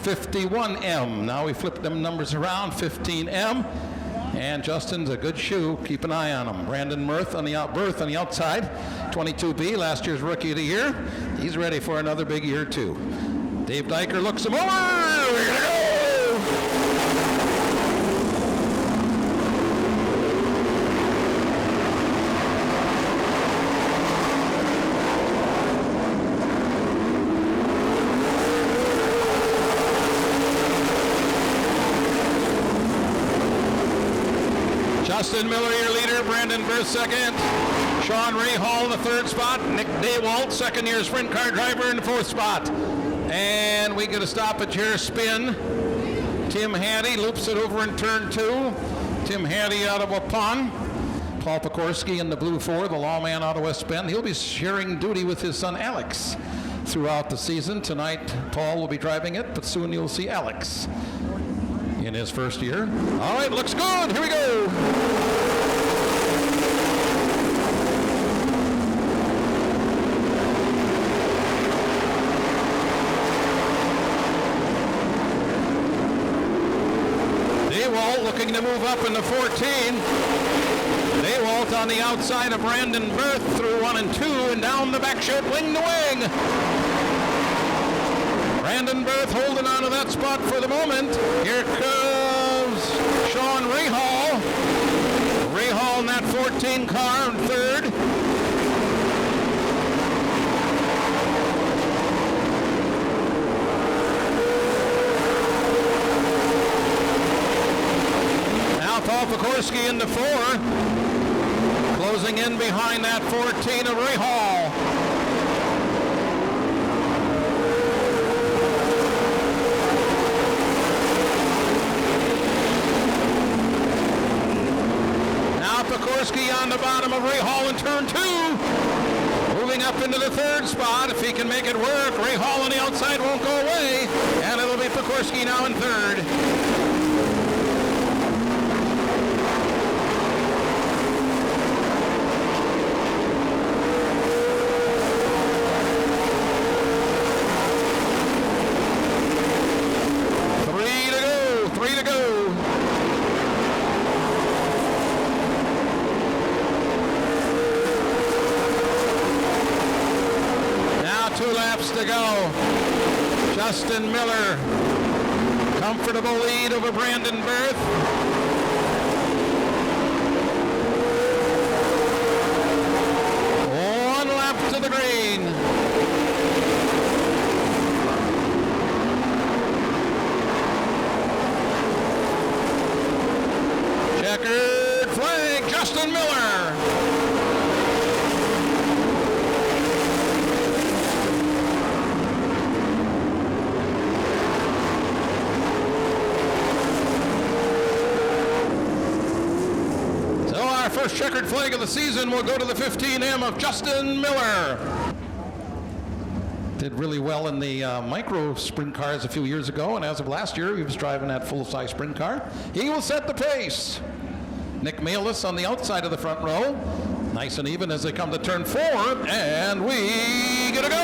51M. Now we flip them numbers around, 15M. And Justin's a good shoe. Keep an eye on him. Brandon Berth on the outside. 22B, last year's Rookie of the Year. He's ready for another big year, too. Dave Dyker looks him over. We're going to go! Justin Miller, your leader. Brandon Berth, second. Sean Rahal in the third spot. Nick Daywalt, second-year sprint car driver, in the fourth spot. And we get a stoppage here, spin. Tim Hattie loops it over in turn 2. Tim Hattie out of Waupun. Paul Pekorski in the blue 4, the lawman out of West Bend. He'll be sharing duty with his son Alex throughout the season. Tonight, Paul will be driving it, but soon you'll see Alex in his first year. All right, looks good. Here we go. Daywalt looking to move up in the 14. Daywalt on the outside of Brandon Berth through 1 and 2 and down the back chute, wing to wing. Brandon Berth holding on to that spot for the moment. Here comes Sean Rahal. Rahal in that 14 car in third. Now Paul Pekorski in the 4. Closing in behind that 14 of Rahal. Pekorski on the bottom of Rahal in turn 2. Moving up into the third spot. If he can make it work, Rahal on the outside won't go away. And it'll be Pekorski now in third. Three to go. To go. Justin Miller, comfortable lead over Brandon Berth. One lap to the green. Checkered flag, Justin Miller. First checkered flag of the season will go to the 15M of Justin Miller. Did really well in the micro sprint cars a few years ago, and as of last year, he was driving that full-size sprint car. He will set the pace. Nick Malis on the outside of the front row. Nice and even as they come to turn 4, and we get a go!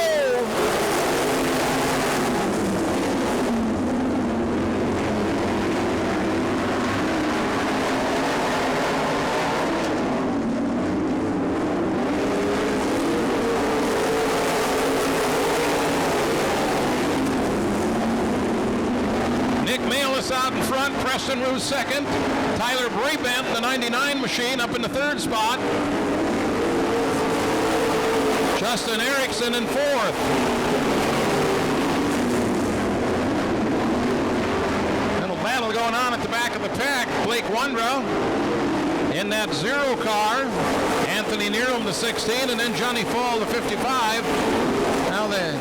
Out in front, Preston Ruse second. Tyler Brabant, the 99 machine, up in the third spot. Justin Erickson in fourth. Little battle going on at the back of the pack. Blake Wondra in that 0 car. Anthony Neerum, the 16, and then Johnny Fall, the 55. Now the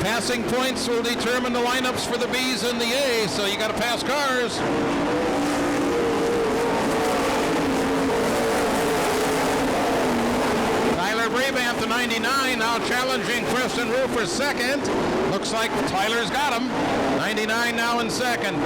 passing points will determine the lineups for the B's and the A's, so you got to pass cars. Tyler Brabant, the 99, now challenging Preston Rue for second. Looks like Tyler's got him. 99 now in second.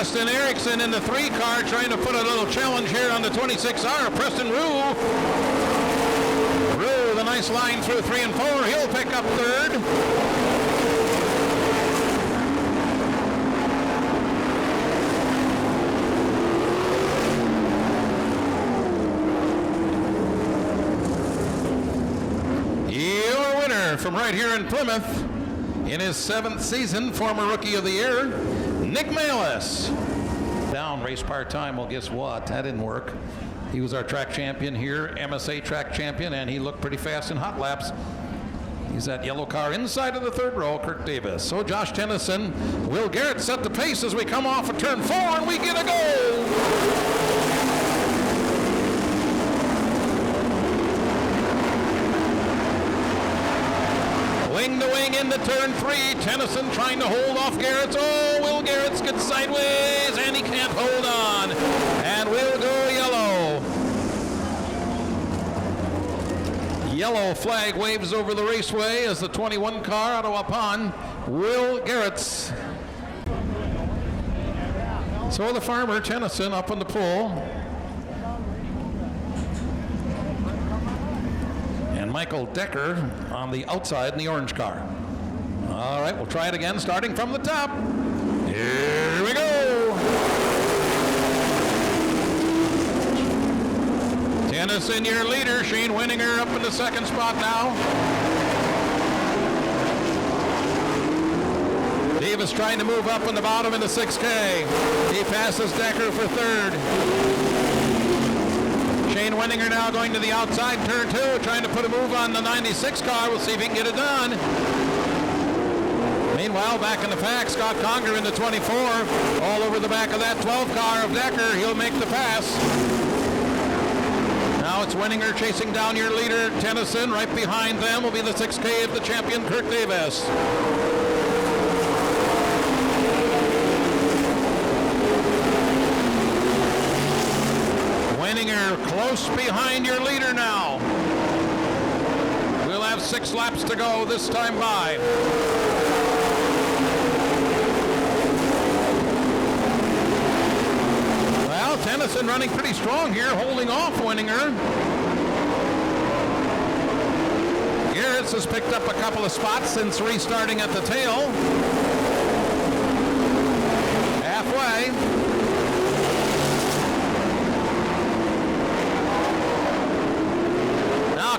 Justin Erickson in the 3 car trying to put a little challenge here on the 26R. Preston Rue. Rue, the nice line through 3 and 4. He'll pick up 3rd. Your winner from right here in Plymouth in his 7th season, former Rookie of the Year, Nick Malis. Down, race part-time. Well, guess what? That didn't work. He was our track champion here, MSA track champion, and he looked pretty fast in hot laps. He's that yellow car inside of the 3rd row, Kirk Davis. So Josh Tennyson, Will Garrett set the pace as we come off of turn 4, and we get a go! Wing to wing into turn 3. Tennyson trying to hold off Garrett's. Oh, Will Garrett's gets sideways, and he can't hold on. And we'll go yellow. Yellow flag waves over the raceway as the 21 car out of Waupun, Will Garrett's. So the farmer, Tennyson, up on the pole. Michael Decker on the outside in the orange car. All right, we'll try it again, starting from the top. Here we go. Tennyson, your leader. Shane Winninger up in the 2nd spot now. Davis trying to move up in the bottom in the 6K. He passes Decker for 3rd. Shane Winninger now going to the outside, turn 2, trying to put a move on the 96 car. We'll see if he can get it done. Meanwhile, back in the pack, Scott Conger in the 24, all over the back of that 12 car of Decker. He'll make the pass. Now it's Winninger chasing down your leader, Tennyson. Right behind them will be the 6K of the champion, Kirk Davis. Winninger close behind your leader now. We'll have 6 laps to go this time by. Well, Tennyson running pretty strong here, holding off Winninger. Garrett has picked up a couple of spots since restarting at the tail. Halfway.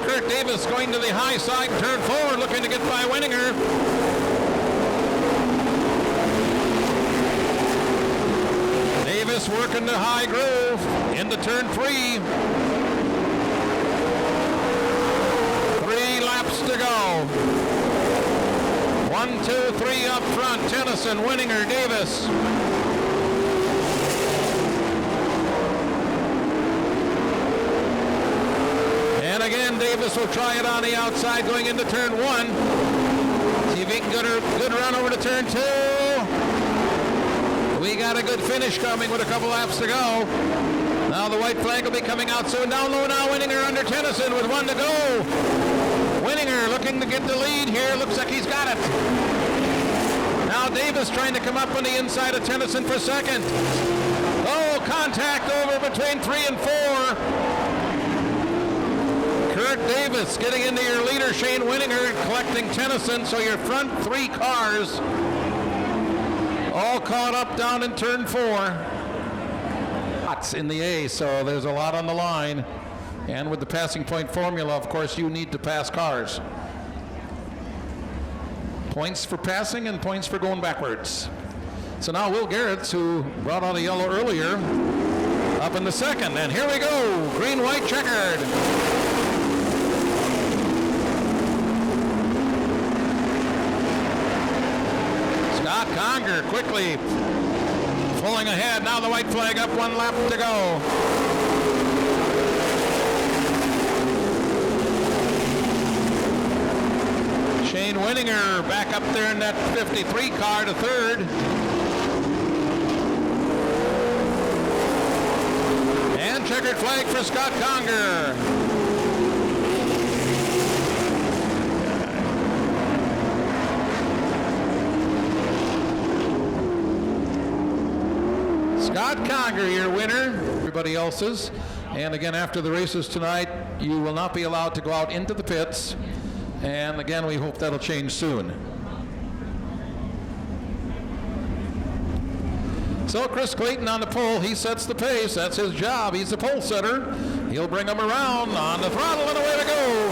Kirk Davis going to the high side, turn 4, looking to get by Winninger. Davis working the high groove into turn 3. 3 laps to go. 1, 2, 3 up front. Tennyson, Winninger, Davis. And again, Davis will try it on the outside going into turn 1. See if he can get a good run over to turn 2. We got a good finish coming with a couple laps to go. Now the white flag will be coming out soon. Down low now, Winninger under Tennyson with 1 to go. Winninger looking to get the lead here. Looks like he's got it. Now Davis trying to come up on the inside of Tennyson for 2nd. Oh, contact over between 3 and 4. Kirk Davis getting into your leader, Shane Winninger, collecting Tennyson, so your front 3 cars all caught up down in turn 4. Lots in the A, so there's a lot on the line. And with the passing point formula, of course, you need to pass cars. Points for passing and points for going backwards. So now Will Garrett, who brought on a yellow earlier, up in the 2nd. And here we go, green-white checkered. Scott Conger quickly pulling ahead. Now the white flag up, 1 lap to go. Shane Winninger back up there in that 53 car to 3rd. And checkered flag for Scott Conger. Scott Conger, your winner. Everybody else's. And again, after the races tonight, you will not be allowed to go out into the pits. And again, we hope that'll change soon. So Chris Clayton on the pole, he sets the pace. That's his job. He's the pole setter. He'll bring them around on the throttle and away to go.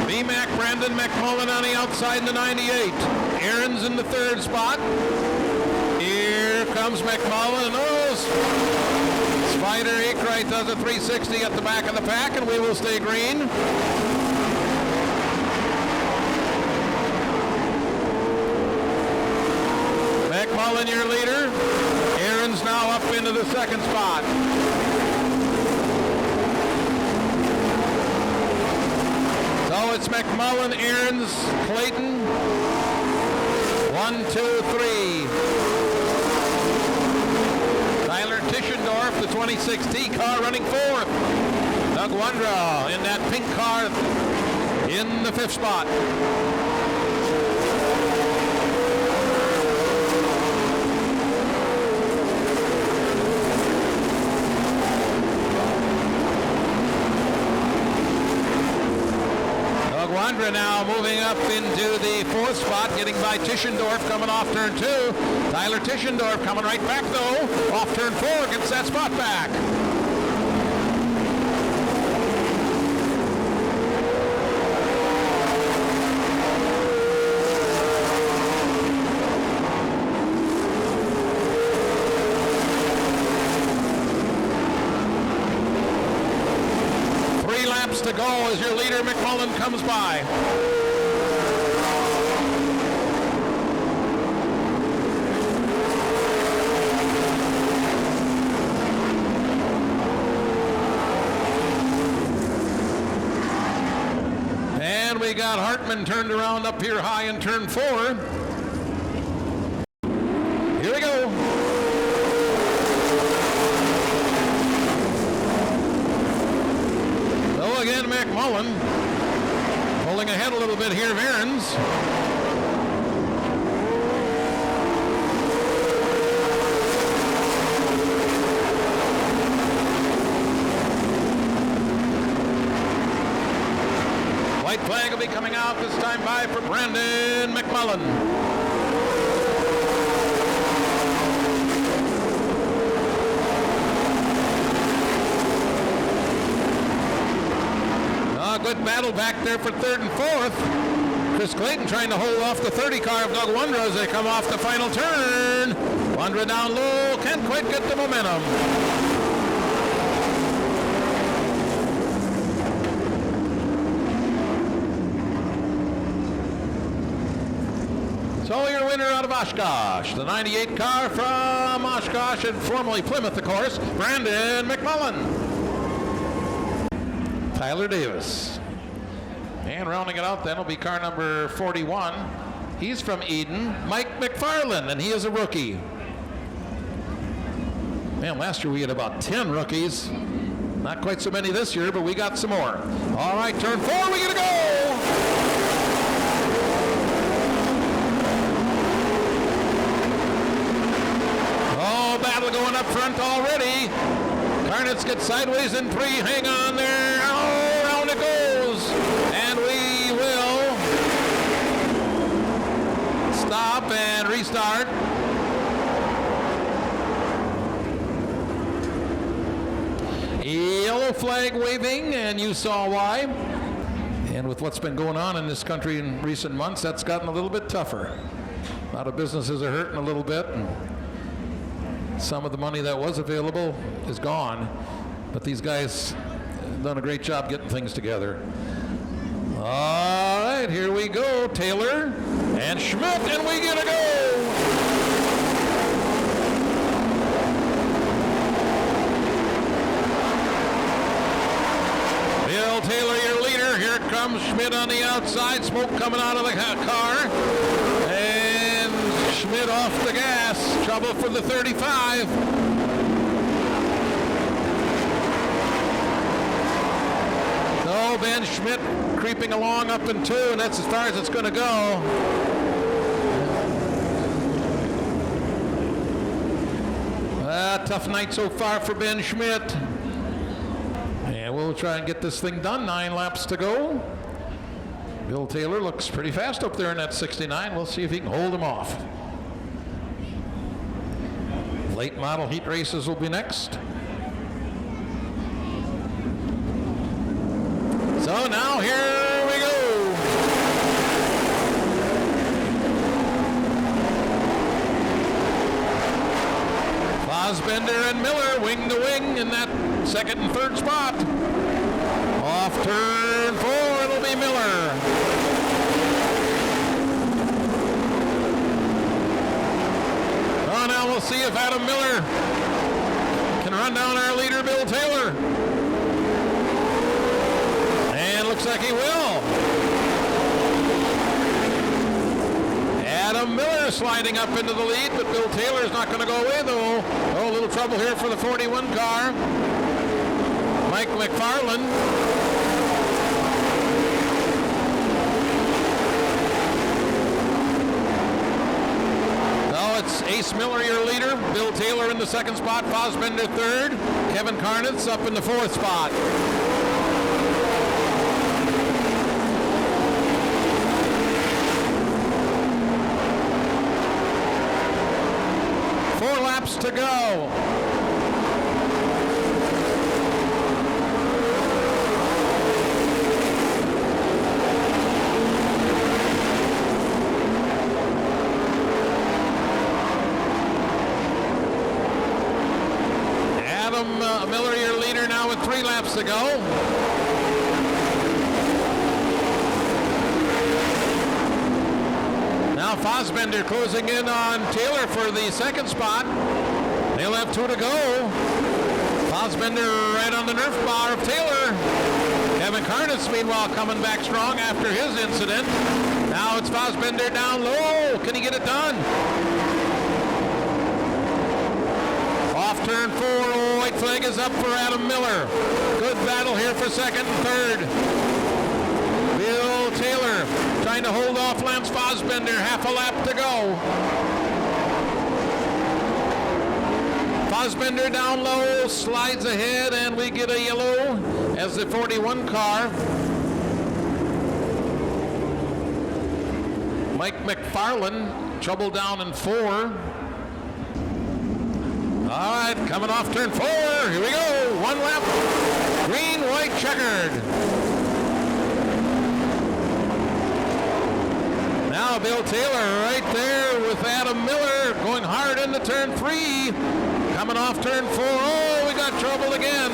BMAC Brandon McMullen on the outside in the 98. Aaron's in the third spot. Here comes McMullen. Oh, Spider Akrite does a 360 at the back of the pack, and we will stay green. McMullen, your leader. Aaron's now up into the second spot. So it's McMullen, Aaron's, Clayton. 1, 2, 3. Tyler Tischendorf, the 26T car, running fourth. Doug Wondra in that pink car in the fifth spot. Wandra now moving up into the fourth spot, getting by Tischendorf coming off turn 2. Tyler Tischendorf coming right back though, off turn 4, gets that spot back. To go as your leader McMullen comes by. And we got Hartman turned around up here high in turn 4. Here we go. Again, McMullen pulling ahead a little bit here of Aaron's. White flag will be coming out this time by for Brandon McMullen. Good battle back there for third and fourth. Chris Clayton trying to hold off the 30 car of Doug Wondra as they come off the final turn. Wondra down low, can't quite get the momentum. So your winner out of Oshkosh, the 98 car from Oshkosh and formerly Plymouth, of course, Brandon McMullen. Tyler Davis. And rounding it out then will be car number 41. He's from Eden, Mike McFarland, and he is a rookie. Man, last year we had about 10 rookies. Not quite so many this year, but we got some more. All right, turn 4, we gotta go! Oh, battle going up front already. Carnets get sideways in 3, hang on there. Oh, round it goes. And we will stop and restart. Yellow flag waving, and you saw why. And with what's been going on in this country in recent months, that's gotten a little bit tougher. A lot of businesses are hurting a little bit, and some of the money that was available is gone. But these guys have done a great job getting things together. All right, here we go. Taylor and Schmidt, and we get a go. Bill Taylor, your leader. Here comes Schmidt on the outside. Smoke coming out of the car. And Schmidt off the gas. Trouble for the 35. No, Ben Schmidt creeping along up in 2, and that's as far as it's going to go. Tough night so far for Ben Schmidt. And we'll try and get this thing done. 9 laps to go. Bill Taylor looks pretty fast up there in that 69. We'll see if he can hold him off. Late model heat races will be next. So now here we go. Fassbender and Miller wing to wing in that second and third spot. Off turn 4, it'll be Miller. Oh, now we'll see if Adam Miller can run down our leader, Bill Taylor. And looks like he will. Adam Miller sliding up into the lead, but Bill Taylor is not going to go away, though. Oh, a little trouble here for the 41 car. Mike McFarland. So it's Ace Miller, your leader. Bill Taylor in the second spot. Fassbender third. Kevin Karnitz up in the fourth spot. Laps to go. Adam Miller, your leader, now with 3 laps to go. Now Fassbender closing in on Taylor for the second spot. They'll have 2 to go. Fassbender right on the Nerf bar of Taylor. Kevin Karnitz, meanwhile, coming back strong after his incident. Now it's Fassbender down low. Can he get it done? Off turn 4. Oh, white flag is up for Adam Miller. Good battle here for second and third. Bill Taylor trying to hold off Lance Fassbender. Half a lap to go. Fassbender down low, slides ahead, and we get a yellow as the 41 car. Mike McFarland, trouble down in 4. All right, coming off turn 4. Here we go. 1 lap. Green, white, checkered. Now Bill Taylor right there with Adam Miller going hard into turn 3. Coming off turn 4. Oh, we got trouble again.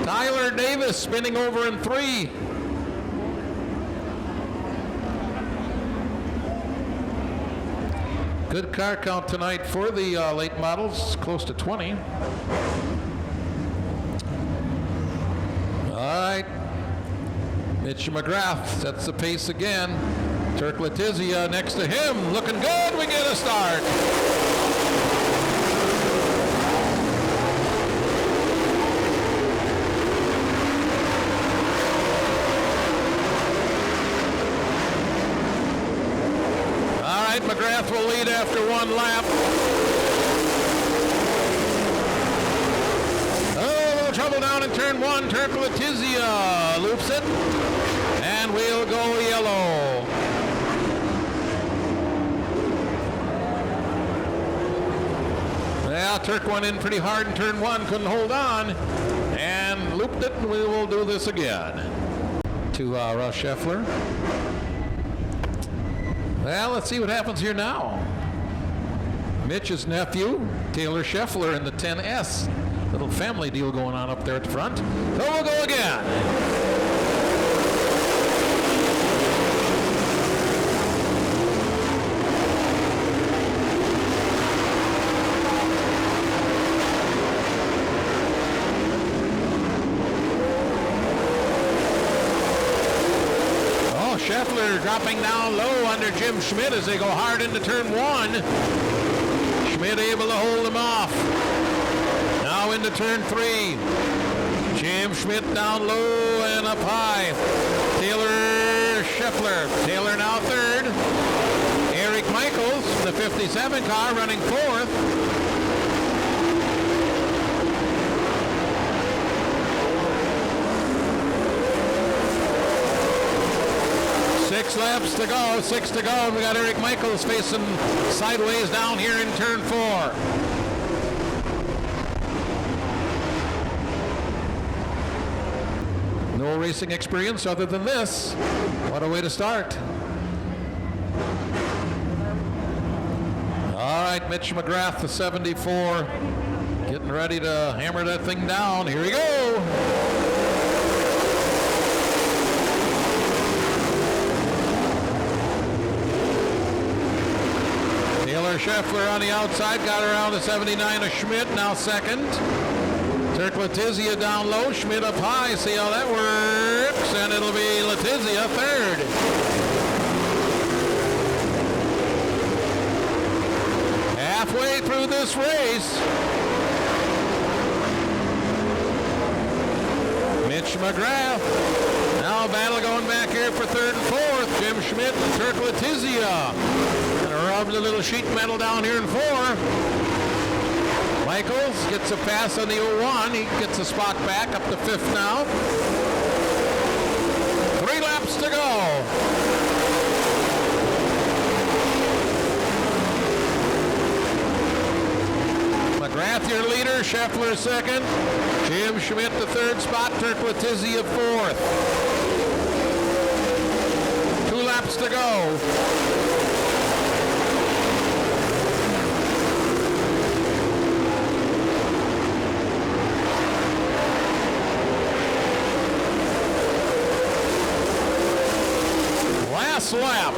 Tyler Davis spinning over in 3. Good car count tonight for the late models, close to 20. All right. Mitch McGrath sets the pace again. Turk Letizia next to him, looking good. We get a start. All right, McGrath will lead after 1 lap. Oh, a little trouble down in turn 1. Turk Letizia loops it, and we'll go yellow. Yeah, Turk went in pretty hard in turn 1, couldn't hold on, and looped it, and we will do this again. To Russ Scheffler. Well, let's see what happens here now. Mitch's nephew, Taylor Scheffler, in the 10S. Little family deal going on up there at the front. So we'll go again. Scheffler dropping down low under Jim Schmidt as they go hard into turn 1. Schmidt able to hold him off. Now into turn 3. Jim Schmidt down low and up high. Taylor Scheffler. Taylor now third. 57 car running fourth. Six laps to go, 6 to go. We got Eric Michaels facing sideways down here in turn 4. No racing experience other than this. What a way to start. All right, Mitch McGrath, the 74, getting ready to hammer that thing down. Here we go. Taylor Scheffler on the outside, got around the 79 of Schmidt, now second. Turk Letizia down low, Schmidt up high. See how that works, and it'll be Letizia third. Halfway through this race, Mitch McGrath. Now a battle going back here for third and fourth. Jim Schmidt and Turk Letizia. Gonna rub the little sheet metal down here in 4. Michaels gets a pass on the 01. He gets a spot back up to 5th now. 3 laps to go. McGrath your leader, Scheffler second. Jim Schmidt the 3rd spot, Turk Letizia 4th. 2 laps to go. Last lap.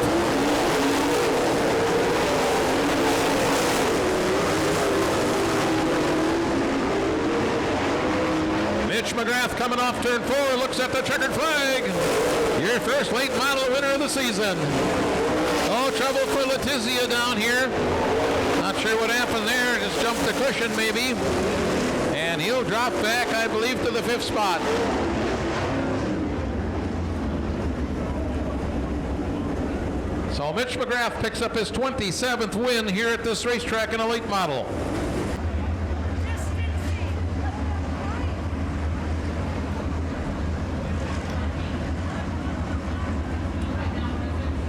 Mitch McGrath coming off turn 4, looks at the checkered flag. Your first late model winner of the season. Oh, trouble for Letizia down here. Not sure what happened there, just jumped the cushion maybe. And he'll drop back, I believe, to the 5th spot. So Mitch McGrath picks up his 27th win here at this racetrack in a late model.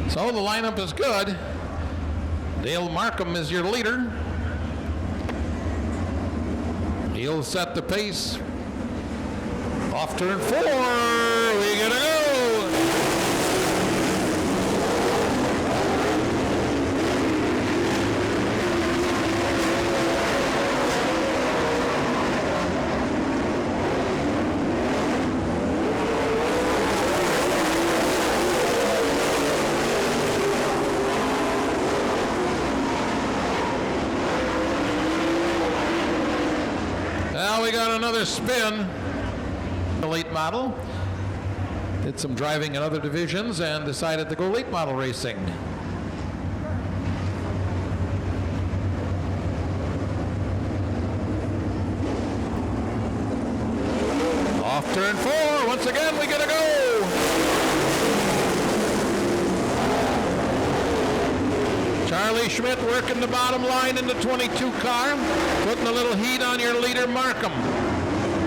So the lineup is good. Dale Markham is your leader. He'll set the pace. Off turn 4, we gotta go. Now we got another spin. The late model. Did some driving in other divisions and decided to go late model racing. Off turn 4. Once again, we gotta go. Charlie Schmidt working the bottom line in the 22 car, putting a little heat on your leader, Markham.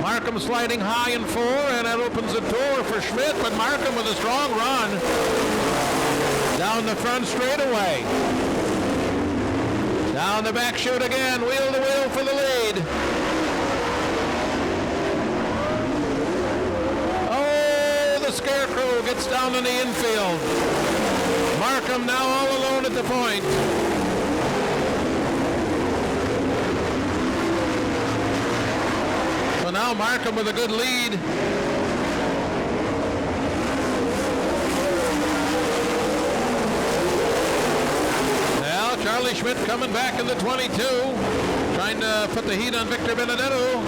Markham sliding high in 4, and that opens the door for Schmidt, but Markham with a strong run down the front straightaway. Down the back chute again, wheel to wheel for the lead. Oh, the Scarecrow gets down in the infield. Markham now all alone at the point. So now Markham with a good lead. Now Charlie Schmidt coming back in the 22, trying to put the heat on Victor Benedetto.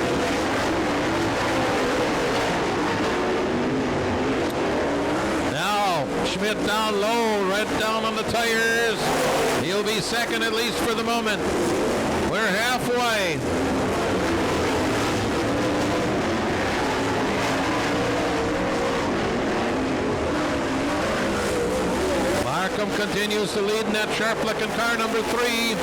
Schmidt down low, right down on the tires. He'll be second at least for the moment. We're halfway. Markham continues to lead in that sharp-looking car, number 3.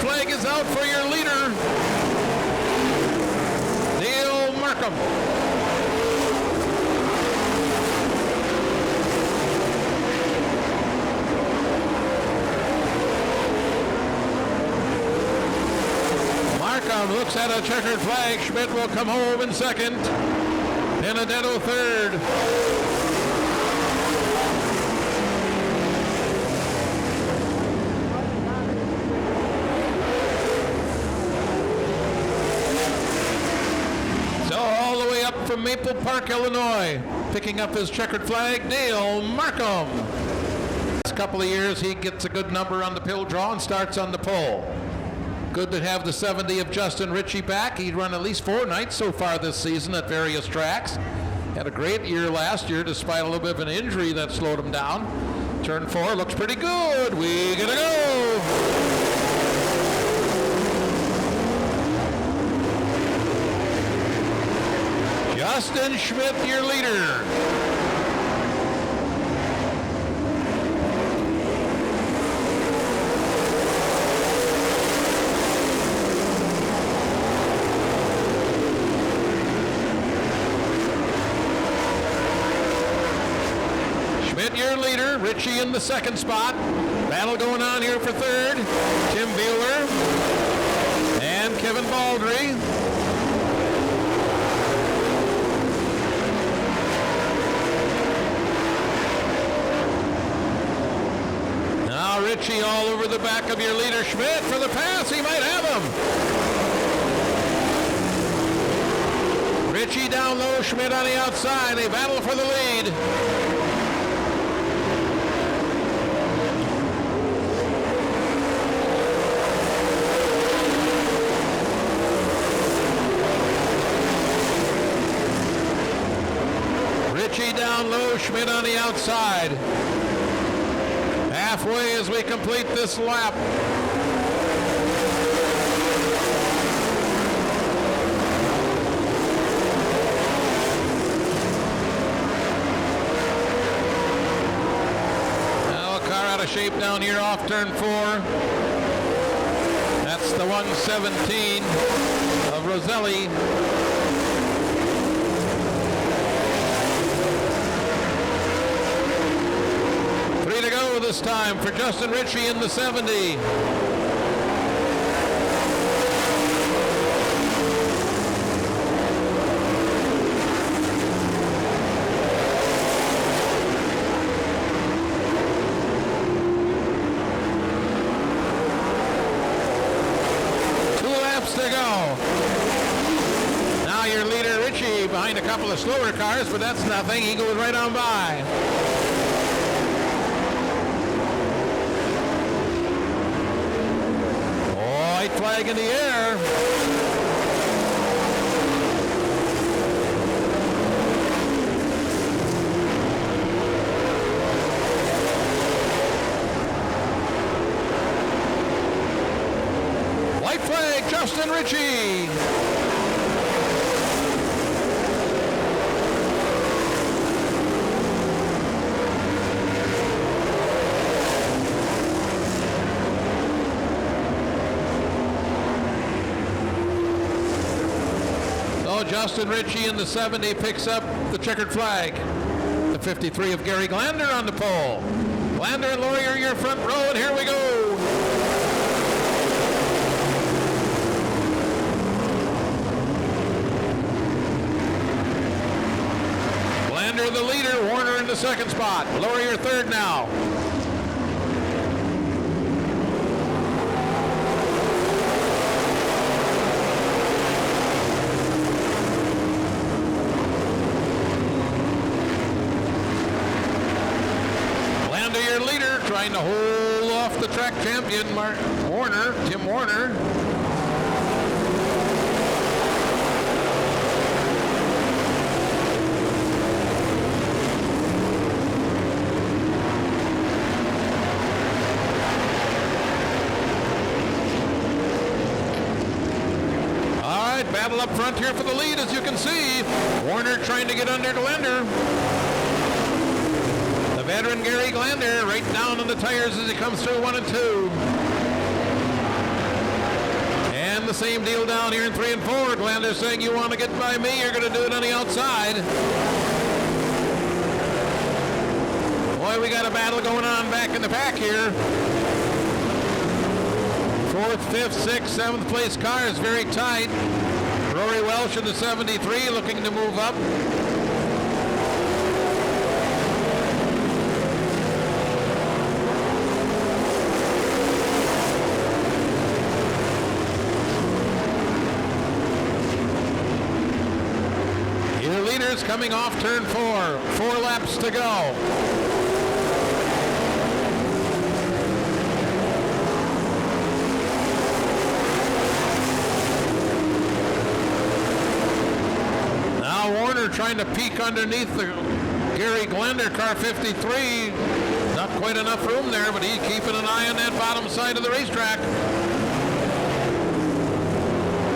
Flag is out for your leader, Dale Markham. Markham looks at a checkered flag. Schmidt will come home in second. Benedetto third. From Maple Park, Illinois, picking up his checkered flag, Dale Markham. Last couple of years, he gets a good number on the pill draw and starts on the pole. Good to have the 70 of Justin Ritchie back. He'd run at least 4 nights so far this season at various tracks. Had a great year last year, despite a little bit of an injury that slowed him down. Turn 4 looks pretty good. We gotta go. Justin Schmidt, your leader. Schmidt, your leader. Ritchie in the second spot. Battle going on here for third. Tim Bueller and Kevin Baldry. Ritchie all over the back of your leader, Schmidt, for the pass. He might have him. Ritchie down low, Schmidt on the outside. They battle for the lead. Ritchie down low, Schmidt on the outside. Halfway as we complete this lap. Now a car out of shape down here off turn 4. That's the 117 of Roselli. To go this time for Justin Ritchie in the 70. Two laps to go. Now your leader Ritchie behind a couple of slower cars, but that's nothing. He goes right on by. White flag in the air. White flag, Justin Ritchie. Justin Ritchie in the 70 picks up the checkered flag. The 53 of Gary Glander on the pole. Glander and Laurier, your front row, and here we go. Glander the leader, Warner in the second spot. Laurier third now. trying to hold off the track champion, Tim Warner. Battle up front here for the lead, as you can see. Warner trying to get under Glander. The veteran Gary Glander right down on the tires as he comes through 1 and 2. And the same deal down here in 3 and 4. Glander saying, you want to get by me, you're going to do it on the outside. Boy, we got a battle going on back in the pack here. 4th, 5th, 6th, 7th place car is very tight. Rory Welsh in the 73 looking to move up. Your leaders coming off turn 4. 4 laps to go. Warner trying to peek underneath the Gary Glander car 53. Not quite enough room there, but he's keeping an eye on that bottom side of the racetrack.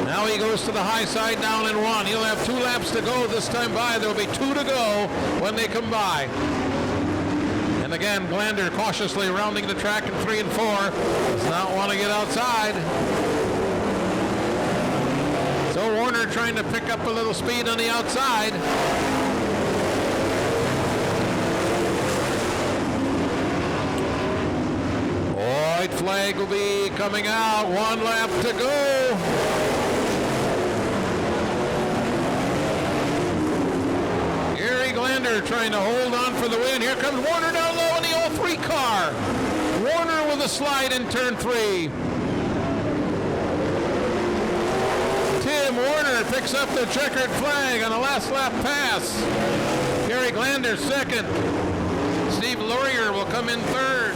Now he goes to the high side down in 1. He'll have 2 laps to go this time by. There'll be 2 to go when they come by. And again, Glander cautiously rounding the track in 3 and 4. Does not want to get outside. So Warner trying to pick up a little speed on the outside. White flag will be coming out. 1 lap to go. Gary Glander trying to hold on for the win. Here comes Warner down low in the 03 car. Warner with a slide in turn 3. Tim Warner picks up the checkered flag on a last lap pass. Gary Glander 2nd. Steve Laurier will come in 3rd.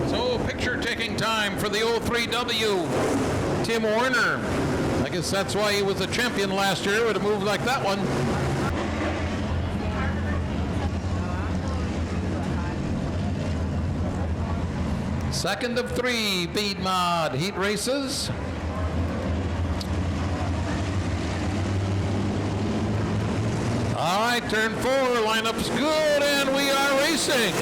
So picture taking time for the 03W. Tim Warner. I guess that's why he was a champion last year with a move like that one. Second of 3 Bead Mod heat races. All right, turn 4, lineup's good, and we are racing.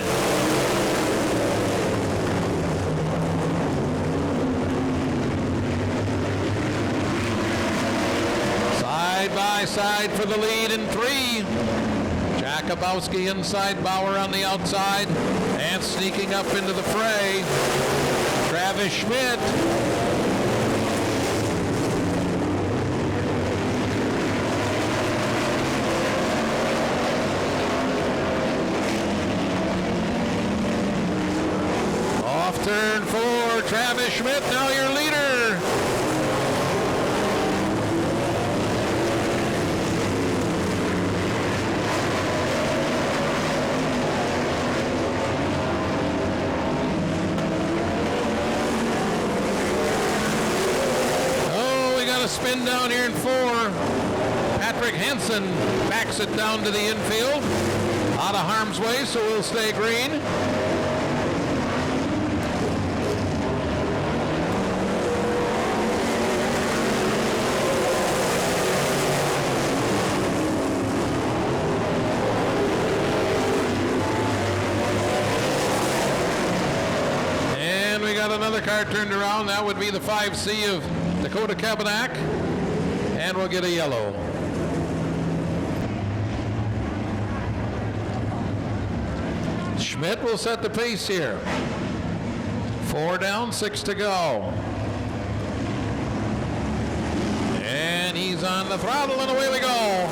Side by side for the lead in 3. Jakubowski inside, Bauer on the outside, and sneaking up into the fray, Travis Schmidt. Off turn 4, Travis Schmidt, now your leader. Spin down here in 4. Patrick Hansen backs it down to the infield. Out of harm's way, so we'll stay green. And we got another car turned around. That would be the 5C of Dakota Kabanak, and we'll get a yellow. Schmidt will set the pace here. 4 down, 6 to go. And he's on the throttle, and away we go.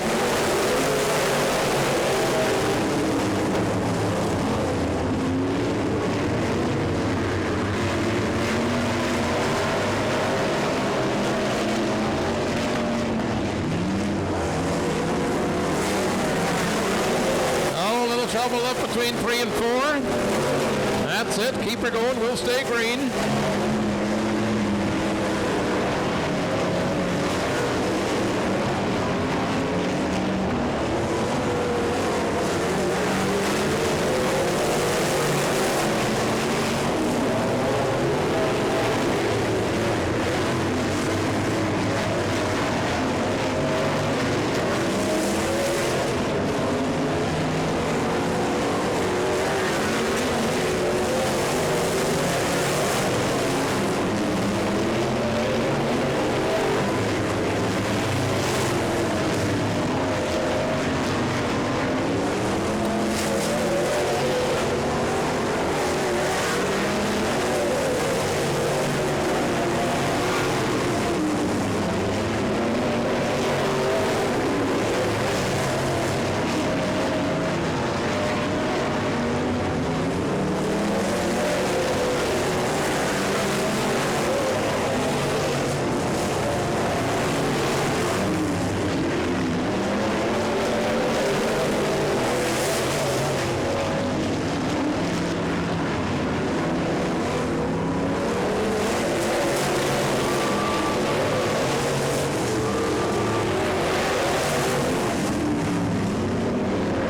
double up between 3 and 4. That's it. Keep her going. We'll stay green.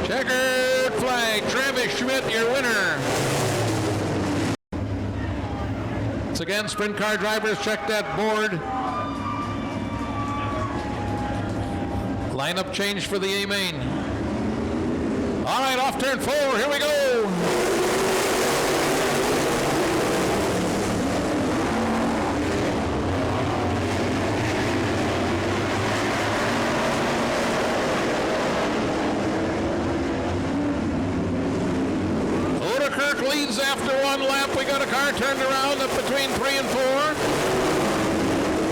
Checkered flag, Travis Schmidt, your winner. Once again, sprint car drivers, check that board. Lineup change for the A main. All right, off turn 4, here we go. Leads after 1 lap. We got a car turned around up between 3 and 4.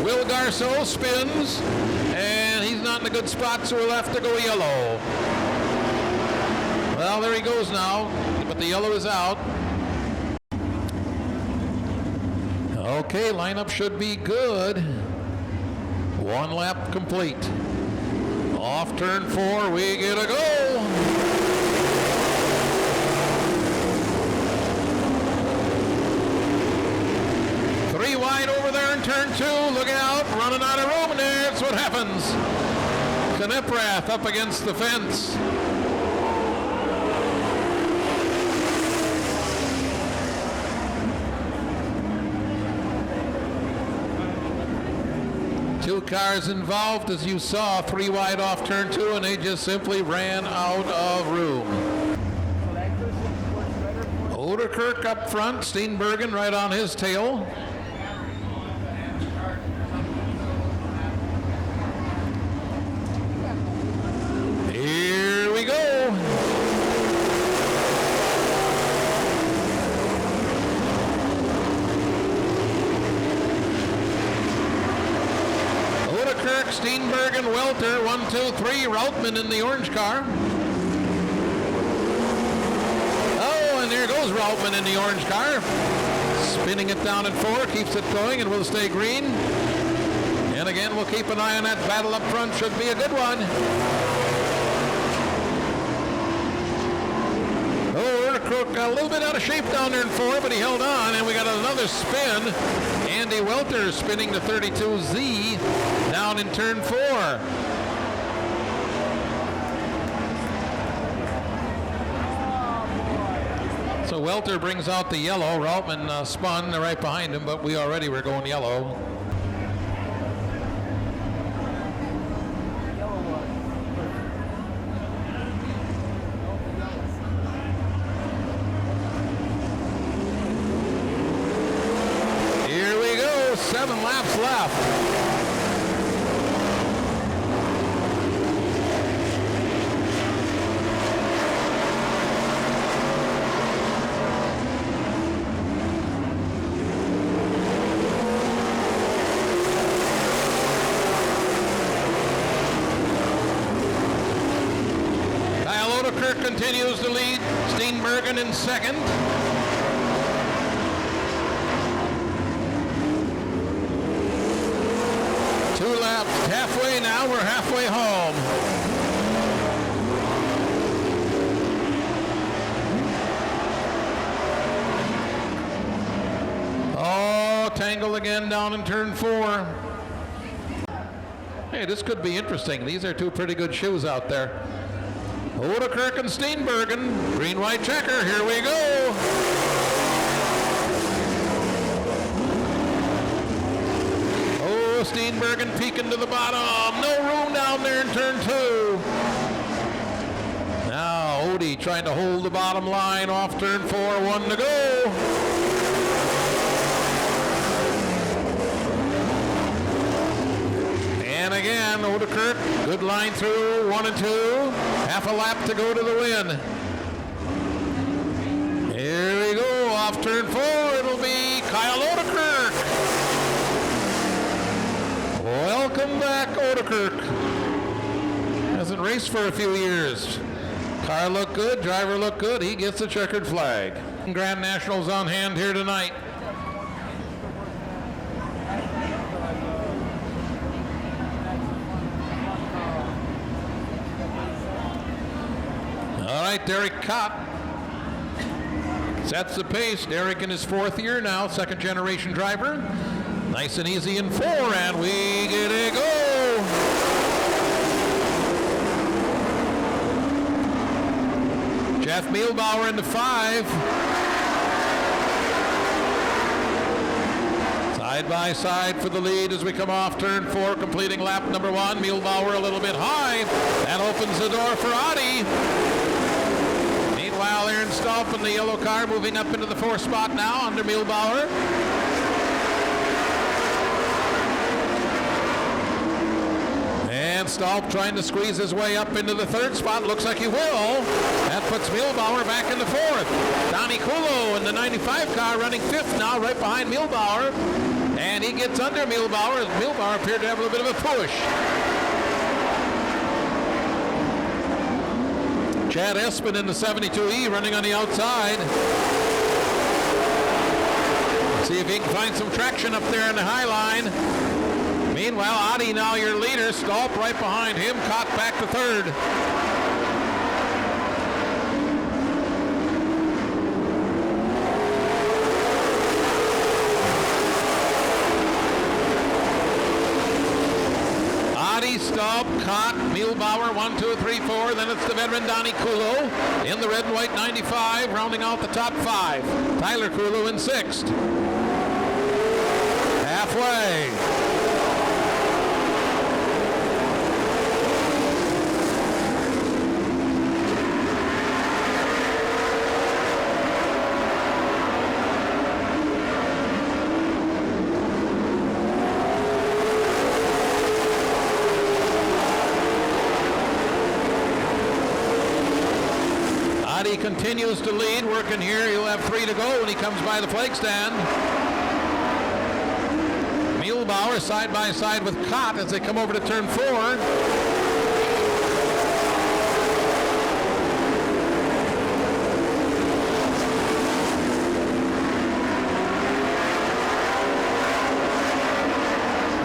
Will Garceau spins, and he's not in a good spot, so we'll have to go yellow. Well, there he goes now, but the yellow is out. Okay, lineup should be good. 1 lap complete. Off turn 4, we get a go. Wide over there in turn 2. Look out, running out of room, and that's what happens. Kneprath up against the fence. Two cars involved, as you saw, 3 wide off turn 2, and they just simply ran out of room. Oderkirk up front, Steenbergen right on his tail. Here we go. Oderkirk, Steenbergen, Welter, 1, 2, 3. Routman in the orange car. Oh, and there goes Routman in the orange car. Spinning it down at 4, keeps it going, and we'll stay green. And again, we'll keep an eye on that battle up front. Should be a good one. Oderkirk got a little bit out of shape down there in 4, but he held on, and we got another spin. Andy Welter spinning the 32Z down in turn 4. So Welter brings out the yellow. Routman spun right behind him, but we already were going yellow. Here we go, 7 laps left. Oderkirk continues to lead. Steenbergen in second. Two laps, halfway now. We're halfway home. tangle again down in turn 4. Hey, this could be interesting. These are two pretty good shoes out there. Odekirk and Steenbergen, green-white checker, here we go. Oh, Steenbergen peeking to the bottom. No room down there in turn 2. Now, Odie trying to hold the bottom line off turn 4, 1 to go. And again, Odekirk, good line through, 1 and 2. Half a lap to go to the win. Here we go, off turn 4, it'll be Kyle Odekirk. Welcome back, Odekirk. Hasn't raced for a few years. Car looked good, driver looked good, he gets a checkered flag. Grand Nationals on hand here tonight. All right, Derek Cott sets the pace. Derek in his 4th year now, 2nd generation driver. Nice and easy in 4, and we get a go. Jeff Mielbauer into 5. Side by side for the lead as we come off turn 4, completing lap number 1. Mielbauer a little bit high. That opens the door for Audi. Meanwhile, Aaron Stolp in the yellow car moving up into the 4th spot now under Mielbauer. And Stolp trying to squeeze his way up into the 3rd spot. Looks like he will. That puts Mielbauer back in the 4th. Donnie Kulo in the 95 car running 5th now, right behind Mielbauer. And he gets under Mielbauer as Mielbauer appeared to have a little bit of a push. Chad Espin in the 72E running on the outside. See if he can find some traction up there in the high line. Meanwhile, Audi now your leader. Stolp right behind him. Caught back to 3rd. Audi, Stolp, Cott, Mielbauer, 1, 2, 3, 4. Then it's the veteran Donnie Kulo in the red and white 95, rounding out the top 5. Tyler Kulo in 6th. Halfway. He continues to lead, working here. He'll have 3 to go when he comes by the flag stand. Mielbauer side by side with Cott as they come over to turn 4.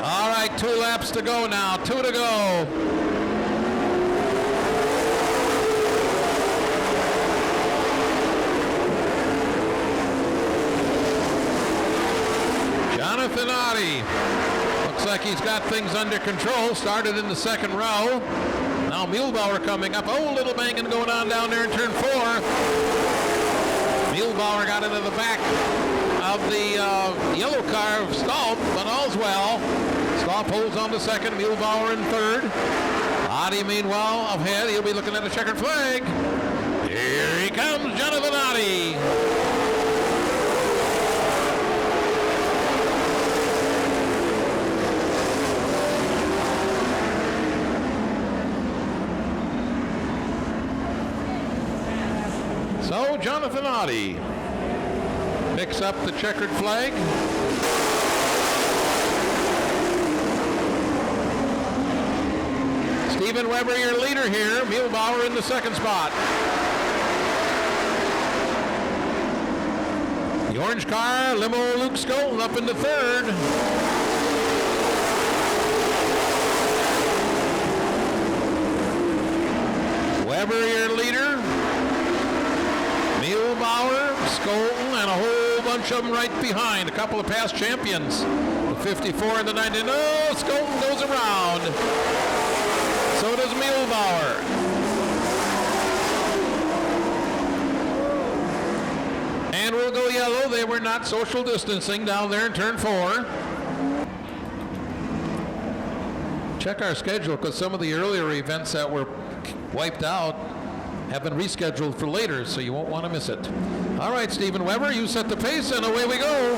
All right, 2 laps to go now, 2 to go. Jonathan Audi. Looks like he's got things under control. Started in the 2nd row. Now Mielbauer coming up. Oh, a little banging going on down there in turn 4. Mielbauer got into the back of the yellow car of Stolp, but all's well. Stolp holds on to 2nd. Mielbauer in 3rd. Audi, meanwhile, ahead. He'll be looking at a checkered flag. Here he comes, Jonathan Audi. So Jonathan Audi picks up the checkered flag. Stephen Weber, your leader here. Mielbauer in the 2nd spot. The orange car, limo Luke Skolten up into 3rd. Weber, your leader. Mielbauer, Skolten, and a whole bunch of them right behind. A couple of past champions. The 54 and the 90. No, Skolten goes around. So does Muehlbauer. And we'll go yellow. They were not social distancing down there in turn 4. Check our schedule, because some of the earlier events that were wiped out have been rescheduled for later, so you won't want to miss it. All right, Stephen Weber, you set the pace, and away we go.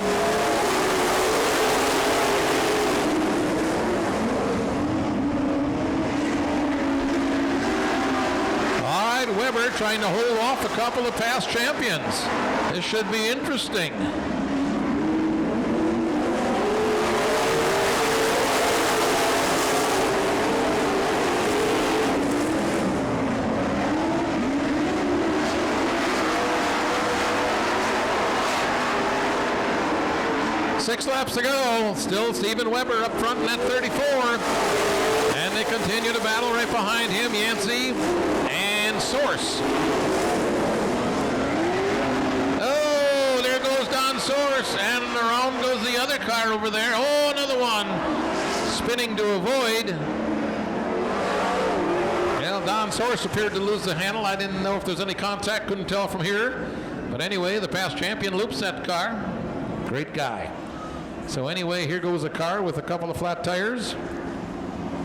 All right, Weber trying to hold off a couple of past champions. This should be interesting. Six laps to go. Still Stephen Weber up front in that 34. And they continue to battle right behind him, Yancey and Source. Oh, there goes Don Source, and around goes the other car over there. Oh, another one. Spinning to avoid. Well, Don Source appeared to lose the handle. I didn't know if there's any contact, couldn't tell from here. But anyway, the past champion loops that car. Great guy. So anyway, here goes a car with a couple of flat tires.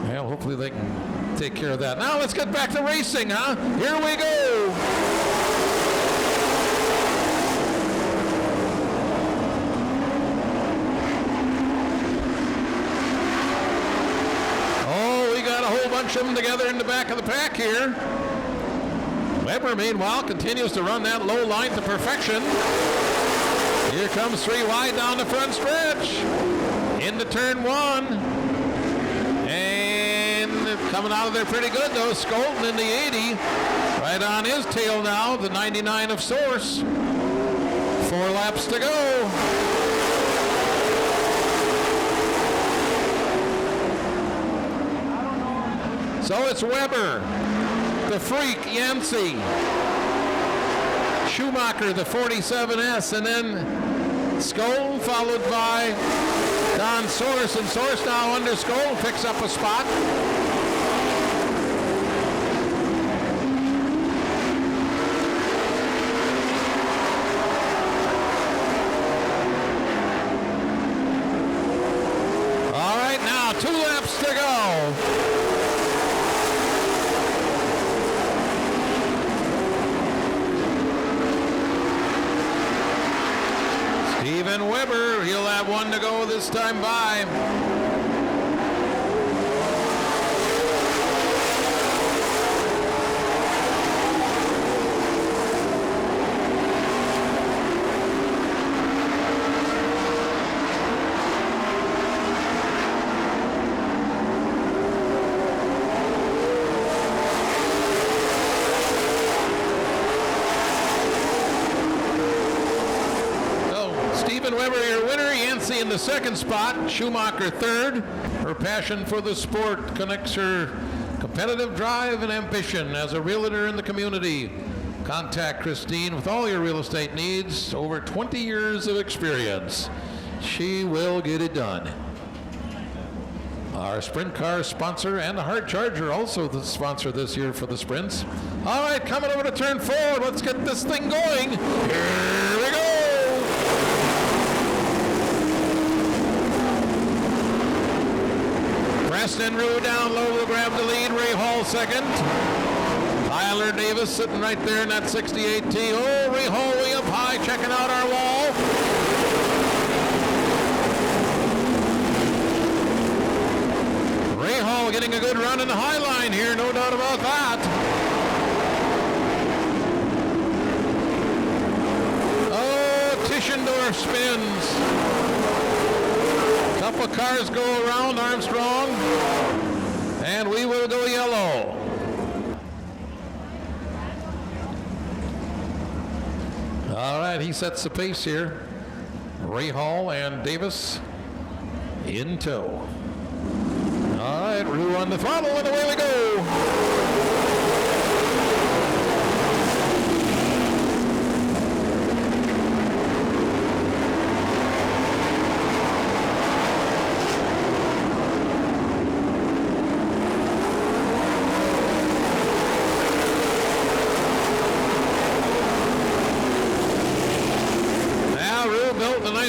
Well, hopefully they can take care of that. Now let's get back to racing, huh? Here we go. Oh, we got a whole bunch of them together in the back of the pack here. Weber, meanwhile, continues to run that low line to perfection. Here comes 3 wide down the front stretch. Into turn 1. And coming out of there pretty good, though. Skolten in the 80. Right on his tail now, the 99 of Source. 4 laps to go. So it's Weber, the Freak, Yancey, Schumacher, the 47S, and then Skolten, followed by Don Source, and Source now under Skolten picks up a spot. All right, now 2 laps to go. Stephen Weber, he'll have 1 to go this time by. Weber, your winner. Yancey in the 2nd spot. Schumacher 3rd. Her passion for the sport connects her competitive drive and ambition as a realtor in the community. Contact Christine with all your real estate needs. Over 20 years of experience. She will get it done. Our sprint car sponsor and the Hard Charger also the sponsor this year for the sprints. All right, coming over to turn 4. Let's get this thing going. Here we go. Preston Rue down low will grab the lead. Ray Hall 2nd. Tyler Davis sitting right there in that 68T. Oh, Ray Hall way up high, checking out our wall. Ray Hall getting a good run in the high line here, no doubt about that. Oh, Tischendorf spins. Couple cars go around Armstrong, and we will go yellow. All right, he sets the pace here. Ray Hall and Davis in tow. All right, Rue on the throttle, and away we go.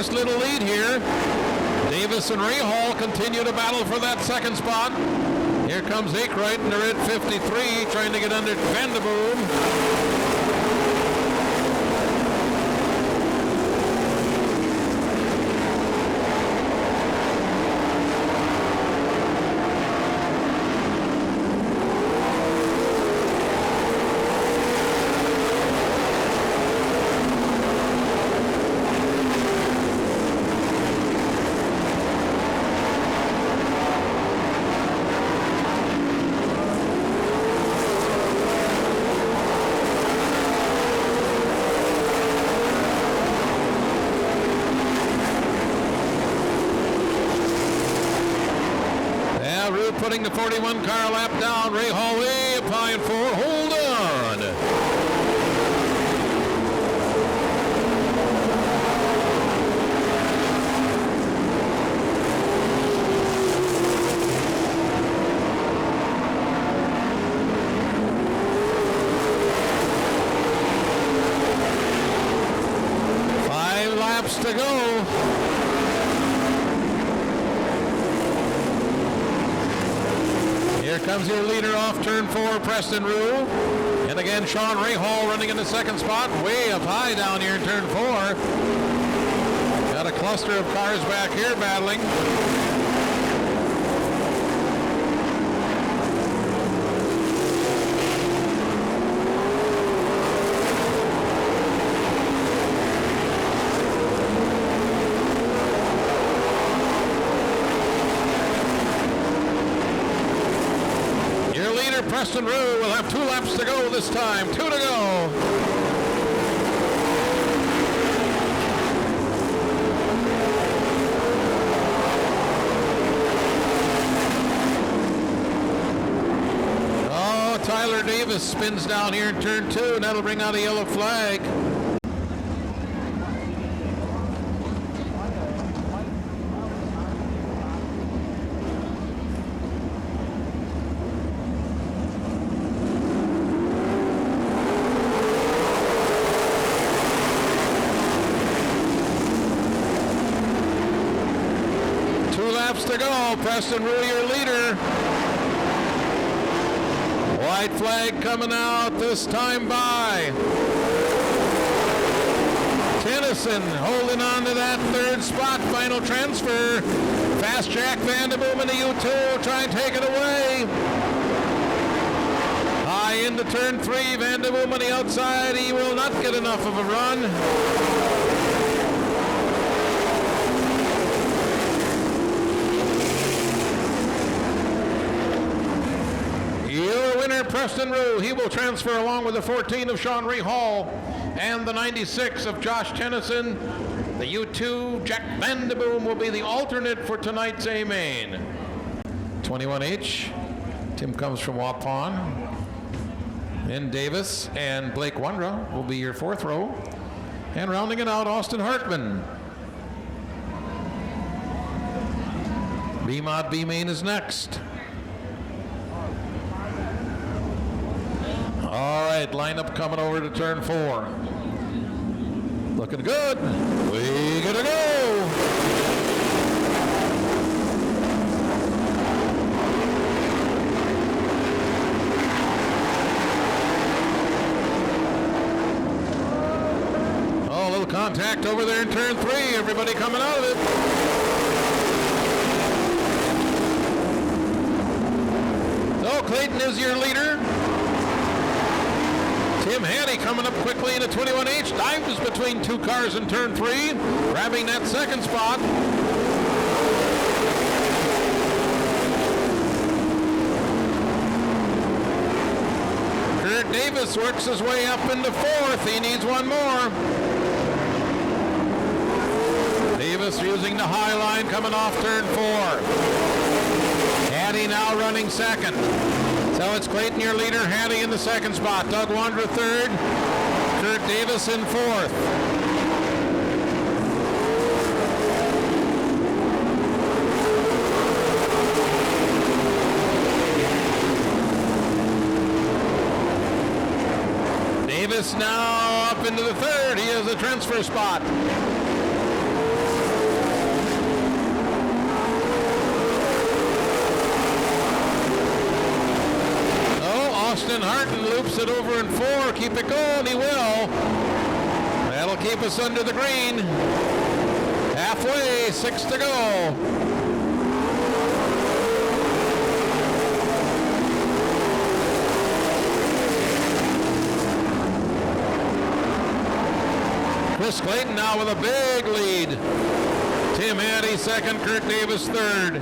nice little lead here. Davis and Ray Hall continue to battle for that second spot. Here comes Akeroyd in the red 53, trying to get under Vandeboom. Putting the 41 car lap down. Ray Hall way up high and forward. Hold on. Five laps to go. Here comes your leader off turn 4, Preston Rue. And again, Sean Ray Hall running in the second spot, way up high down here in turn 4. Got a cluster of cars back here battling. Preston Rue will have 2 laps to go this time. 2 to go. Oh, Tyler Davis spins down here in turn 2, and that'll bring out a yellow flag. To go. Preston Rue, your leader. White flag coming out this time by Tennyson, holding on to that third spot. Final transfer. Fast Jack Vandeboom in the U2, try and take it away. High into turn 3. Vandeboom on the outside. He will not get enough of a run. Your winner, Preston Rue. He will transfer along with the 14 of Sean Ray Hall and the 96 of Josh Tennyson. The U2, Jack Vandeboom, will be the alternate for tonight's A main. 21H. Tim comes from Waupun. Then Davis and Blake Wondra will be your 4th row. And rounding it out, Austin Hartman. B-Mod B-Main is next. All right, lineup coming over to turn 4. Looking good. We gotta go. Oh, a little contact over there in turn 3. Everybody coming out of it. So Clayton is your leader. Tim Hattie coming up quickly in a 21H, dives between 2 cars in turn 3, grabbing that second spot. Kurt Davis works his way up into 4th. He needs one more. Davis using the high line coming off turn 4. Hattie now running 2nd. So it's Clayton, your leader, Hattie in the 2nd spot. Doug Wondra 3rd. Kurt Davis in 4th. Davis now up into the 3rd. He has a transfer spot. keeps it over in 4. Keep it going. He will. That'll keep us under the green. Halfway, 6 to go. Chris Clayton now with a big lead. Tim Addy second, Kurt Davis third.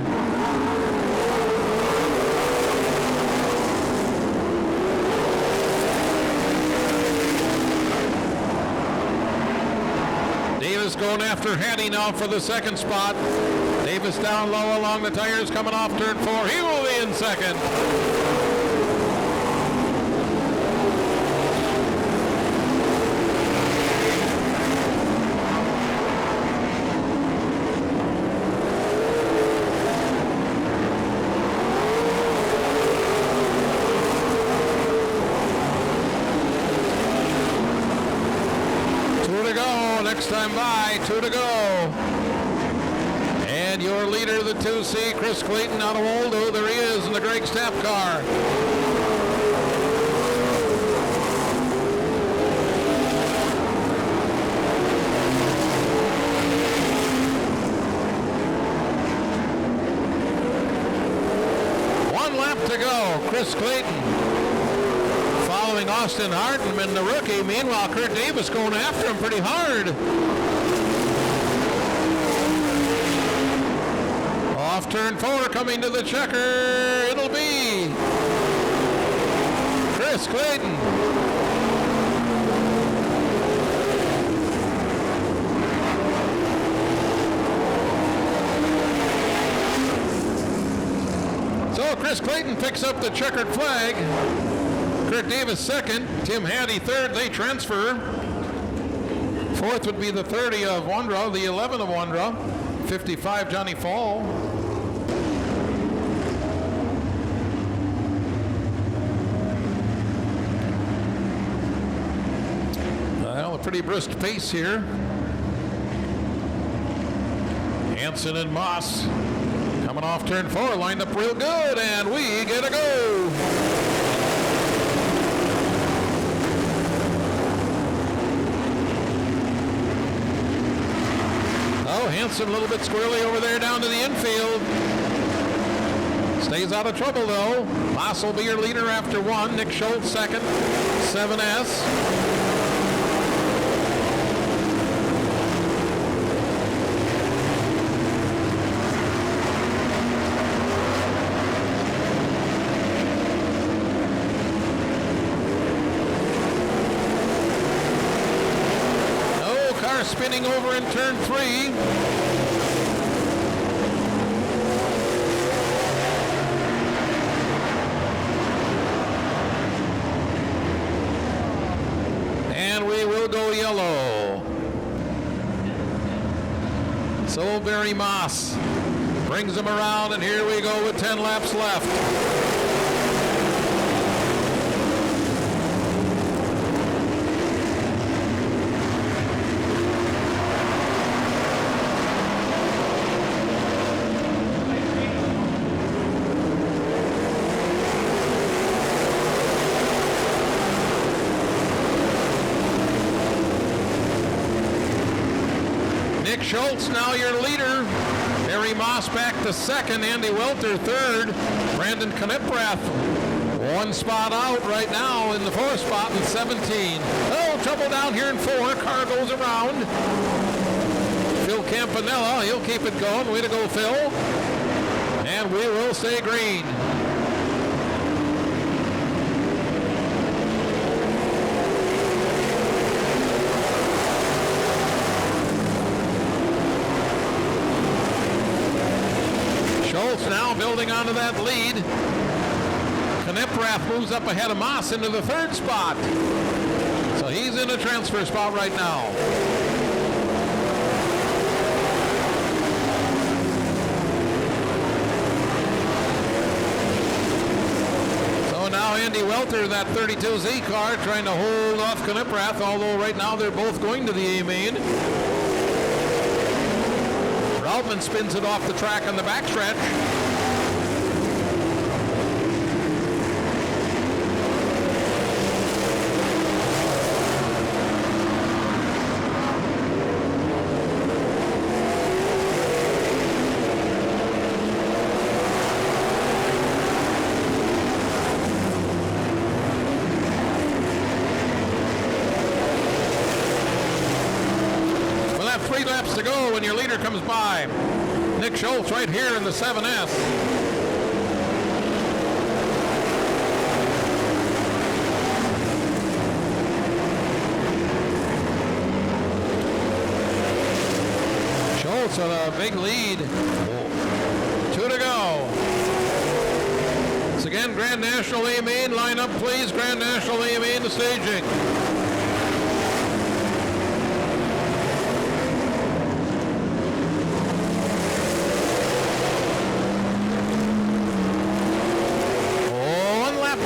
Davis going after Hattie now for the second spot. Davis down low along the tires, coming off turn 4. He will be in second. Next time by, 2 to go. And your leader, the 2C, Chris Clayton out of Waldo. There he is in the Greg Stapp car. One lap to go. Chris Clayton following Austin Hartman, the rookie. Meanwhile, Kurt Davis going after him pretty hard. Off turn 4, coming to the checker. It'll be Chris Clayton. So Chris Clayton picks up the checkered flag. Kurt Davis second, Tim Hattie third. They transfer. Fourth would be the 30 of Wondra, the 11 of Wondra, 55 Johnny Fall. Well, a pretty brisk pace here. Hansen and Moss coming off turn 4, lined up real good, and we get a go. Hansen a little bit squirrely over there down to the infield. Stays out of trouble though. Moss will be your leader after 1. Nick Schultz second. 7S. Spinning over in turn 3. And we will go yellow. So Barry Moss brings him around, and here we go with 10 laps left. Nick Schultz now your leader. Barry Moss back to second. Andy Welter third. Brandon Kniprath 1 spot out right now in the 4th spot in 17. Oh, trouble down here in 4. Car goes around. Phil Campanella, he'll keep it going. Way to go, Phil. And we will stay green. Schultz now building onto that lead. Kniprath moves up ahead of Moss into the 3rd spot. So he's in a transfer spot right now. So now Andy Welter, that 32Z car, trying to hold off Kniprath, although right now they're both going to the A main. Altman spins it off the track on the backstretch. Kulo when your leader comes by. Nick Schultz right here in the 7S. Schultz on a big lead. 2 to go. Once again, Grand National A Main. Line up, please. Grand National A Main, the staging.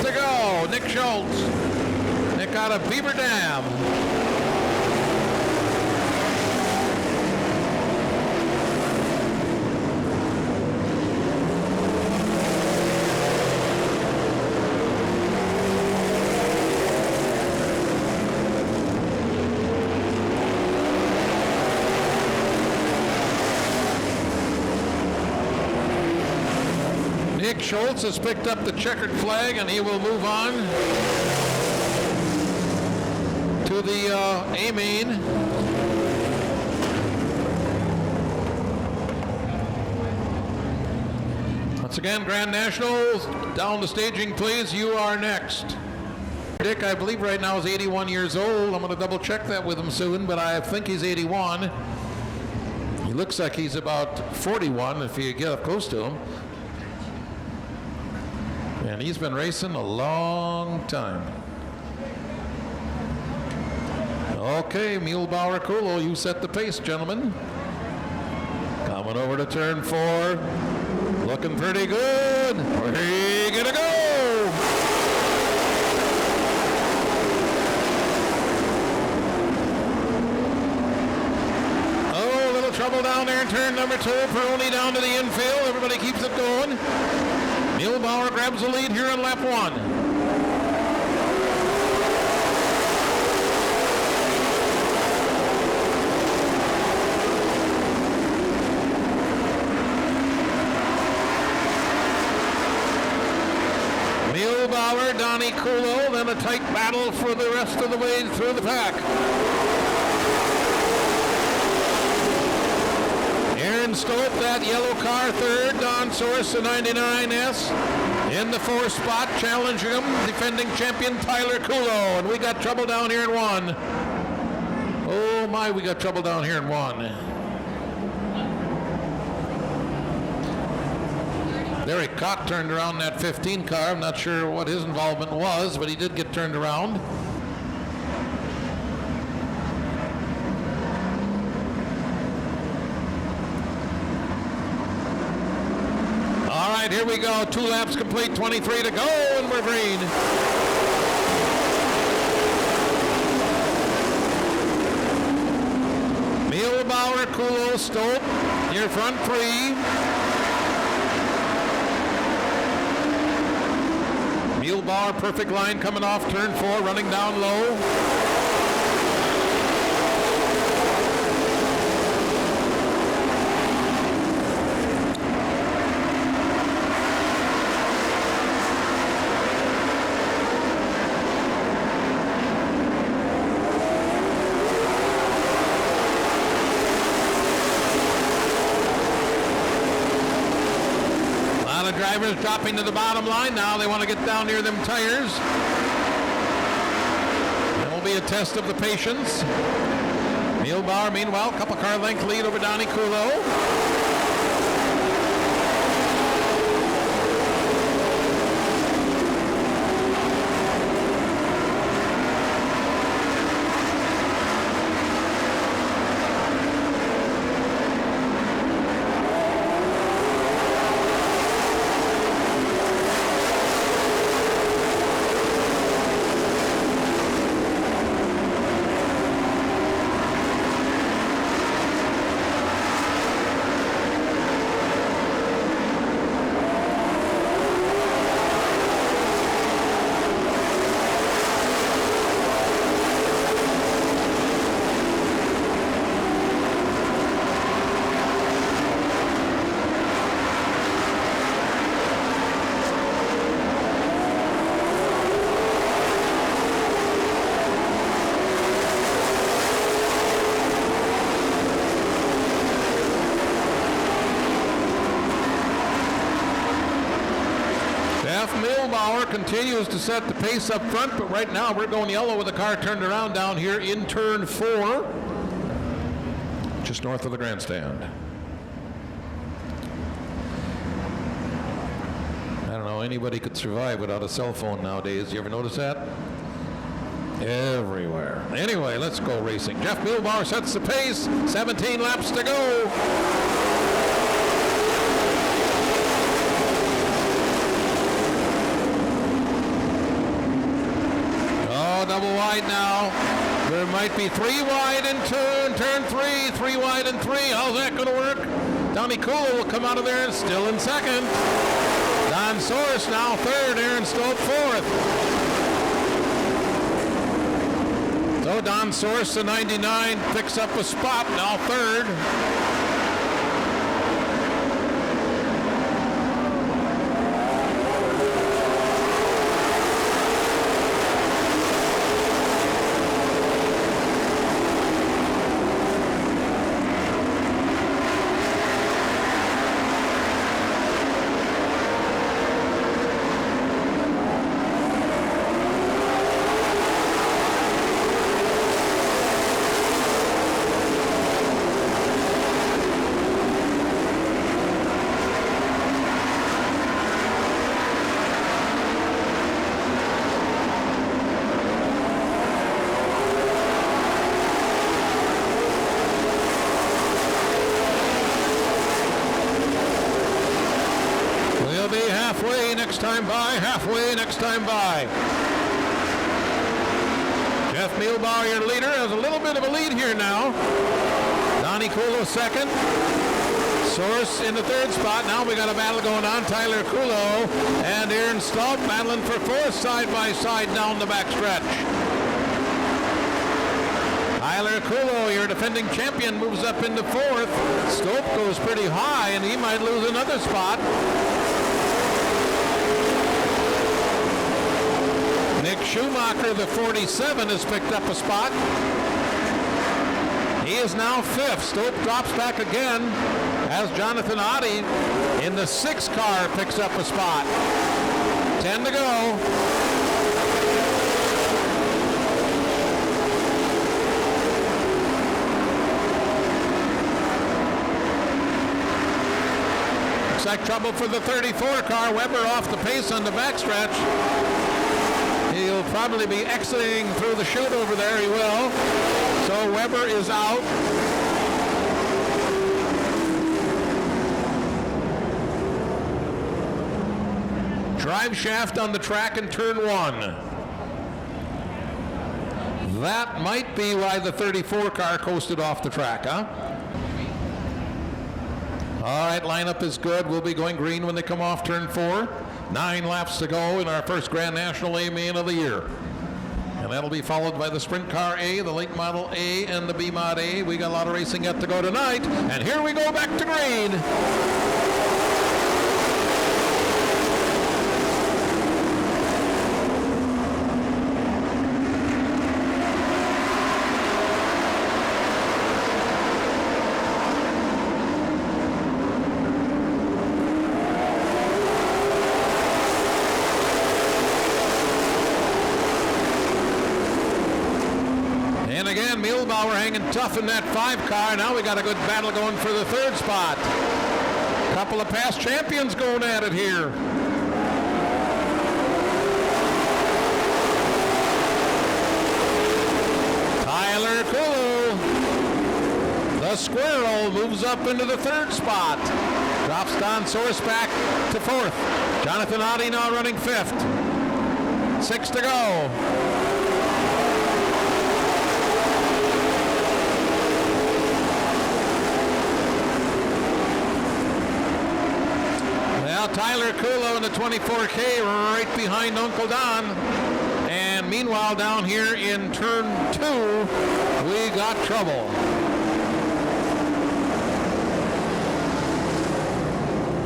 To go, Nick Schultz. Nick out of Beaver Dam. Nick Schultz has picked up the checkered flag, and he will move on to the A-main. Once again, Grand Nationals, down the staging, please. You are next. Dick, I believe right now is 81 years old. I'm going to double check that with him soon, but I think he's 81. He looks like he's about 41 if you get up close to him. And he's been racing a long time. Okay, Muehlbauer Kulo, you set the pace, gentlemen. Coming over to turn 4. Looking pretty good. We're gonna go. Oh, a little trouble down there in turn number 2. Peroni down to the infield. Everybody keeps it going. Muehlbauer grabs the lead here on lap 1. Muehlbauer, Donnie Kulo, then a tight battle for the rest of the way through the pack. Aaron Stope, that yellow car, 3rd. Don Source, the 99S. In the 4th spot, challenging him, defending champion Tyler Kulo. And we got trouble down here in 1. Oh my, we got trouble down here in 1. Derek Cott turned around that 15 car. I'm not sure what his involvement was, but he did get turned around. All right, here we go. 2 laps complete, 23 to go, and we're green. Muehlbauer, Kulo, Stope, your front 3. Muehlbauer, perfect line coming off turn 4, running down low. Drivers dropping to the bottom line now. They want to get down near them tires. It will be a test of the patience. Muehlbauer, meanwhile, couple car length lead over Donnie Kulo. Milbauer continues to set the pace up front, but right now we're going yellow with the car turned around down here in turn 4, just north of the grandstand. I don't know, anybody could survive without a cell phone nowadays. You ever notice that? Everywhere. Anyway, let's go racing. Jeff Milbauer sets the pace. 17 laps to go. Oh, double wide now. There might be 3 wide in turn 3. 3 wide and 3. How's that going to work? Donnie Kula will come out of there and still in second. Don Source now third. Aaron Stope fourth. So Don Source, the 99, picks up a spot, now third. Halfway next time by. Jeff Milbauer, your leader, has a little bit of a lead here now. Donnie Kulo second. Source in the third spot. Now we got a battle going on. Tyler Kulo and Aaron Stope battling for fourth side by side down the back stretch. Tyler Kulo, your defending champion, moves up into fourth. Stope goes pretty high and he might lose another spot. Nick Schumacher, the 47, has picked up a spot. He is now fifth. Stope drops back again as Jonathan Oddie in the 6th car picks up a spot. 10 to go. Looks like trouble for the 34 car. Weber off the pace on the backstretch. He'll probably be exiting through the chute over there. He will. So Weber is out. Drive shaft on the track in turn 1. That might be why the 34 car coasted off the track, huh? All right, lineup is good. We'll be going green when they come off turn 4. 9 laps to go in our first Grand National A main of the year. And that'll be followed by the Sprint Car A, the Late Model A, and the B Mod A. We got a lot of racing yet to go tonight. And here we go back to green. Milbauer hanging tough in that 5 car. Now we got a good battle going for the 3rd spot. Couple of past champions going at it here. Tyler Kulo, the squirrel, moves up into the 3rd spot. Drops Don Source back to 4th. Jonathan Oddie now running 5th. 6 to go. Tyler Kulo in the 24K right behind Uncle Don. And meanwhile down here in turn 2, we got trouble.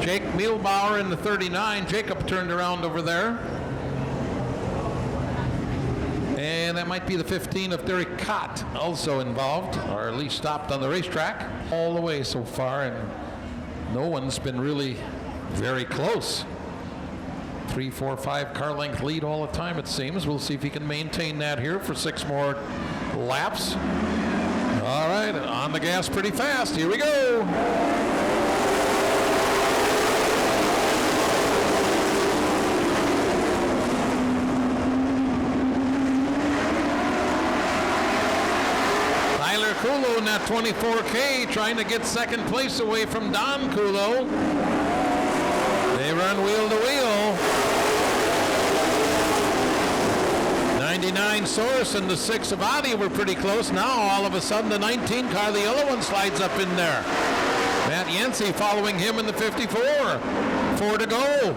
Jake Milbauer in the 39. Jacob turned around over there. And that might be the 15 of Derek Cott also involved, or at least stopped on the racetrack all the way so far, and no one's been really very close. 3, 4, 5 car length lead all the time, it seems. We'll see if he can maintain that here for 6 more laps. All right, on the gas pretty fast. Here we go. Kulo in that 24K trying to get second place away from Don Kulo. They run wheel to wheel. 99 Source and the 6 Avati were pretty close. Now all of a sudden the 19 car, the yellow one, slides up in there. Matt Yancey following him in the 54. 4 to go.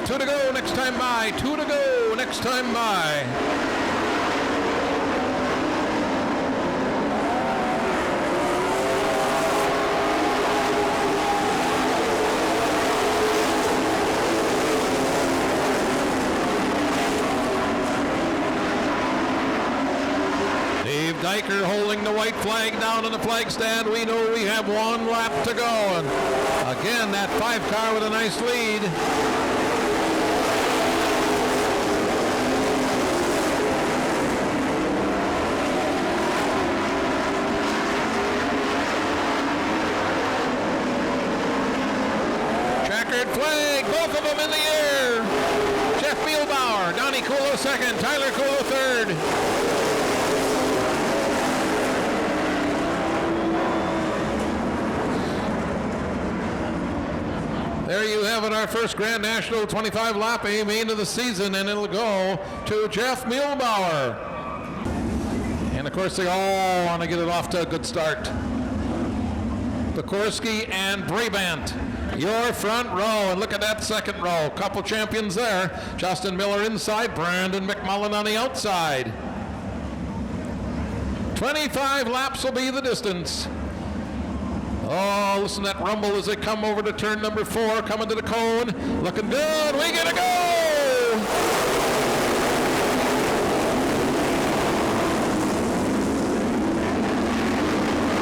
Two to go next time by. 2 to go next time by. Dave Dyker holding the white flag down on the flag stand. We know we have 1 lap to go. And again, that 5 car with a nice lead. Flag, both of them in the air. Jeff Bielbauer, Donnie Kulo second, Tyler Kulo third. There you have it, our first Grand National 25 lap aim into the season, and it'll go to Jeff Bielbauer. And of course, they all want to get it off to a good start. Pekorski and Brabant. Your front row, and look at that second row. Couple champions there. Justin Miller inside, Brandon McMullen on the outside. 25 laps will be the distance. Oh, listen to that rumble as they come over to turn number 4, coming to the cone. Looking good. We get a go!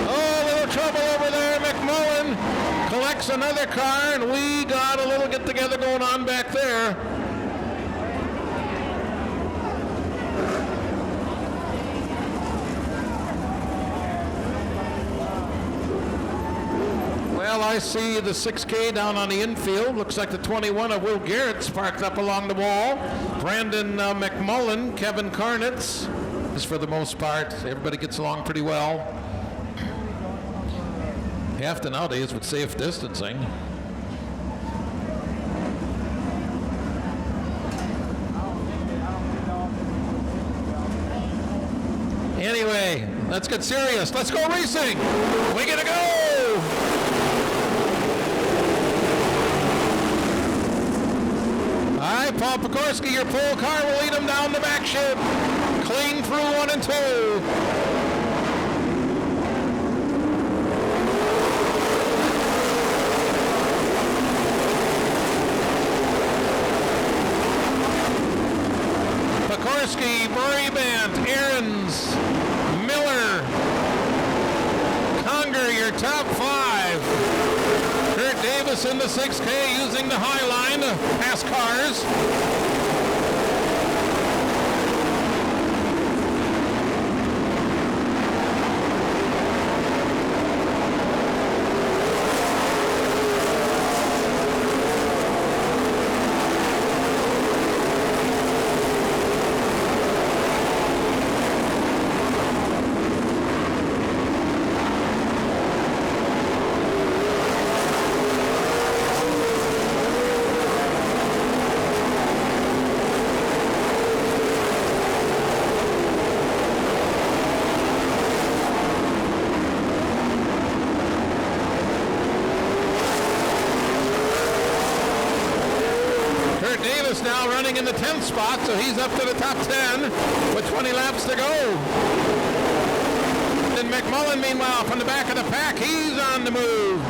Oh, a little trouble over there. McMullen collects another car, and we got a little get-together going on back there. Well, I see the 6K down on the infield. Looks like the 21 of Will Garrett's parked up along the wall. Brandon McMullen, Kevin Karnitz, just for the most part. Everybody gets along pretty well. Have to nowadays with safe distancing. Anyway, let's get serious. Let's go racing. We gotta go. All right, Paul Pekorski, your pole car will lead him down the back chute. Clean through 1 and 2. Pekorski, Brabant, Ahrens, Miller, Conger, your top 5. Kurt Davis in the 6K using the high line to pass cars. now running in the 10th spot, so he's up to the top 10 with 20 laps to go. And McMullen, meanwhile, from the back of the pack, he's on the move.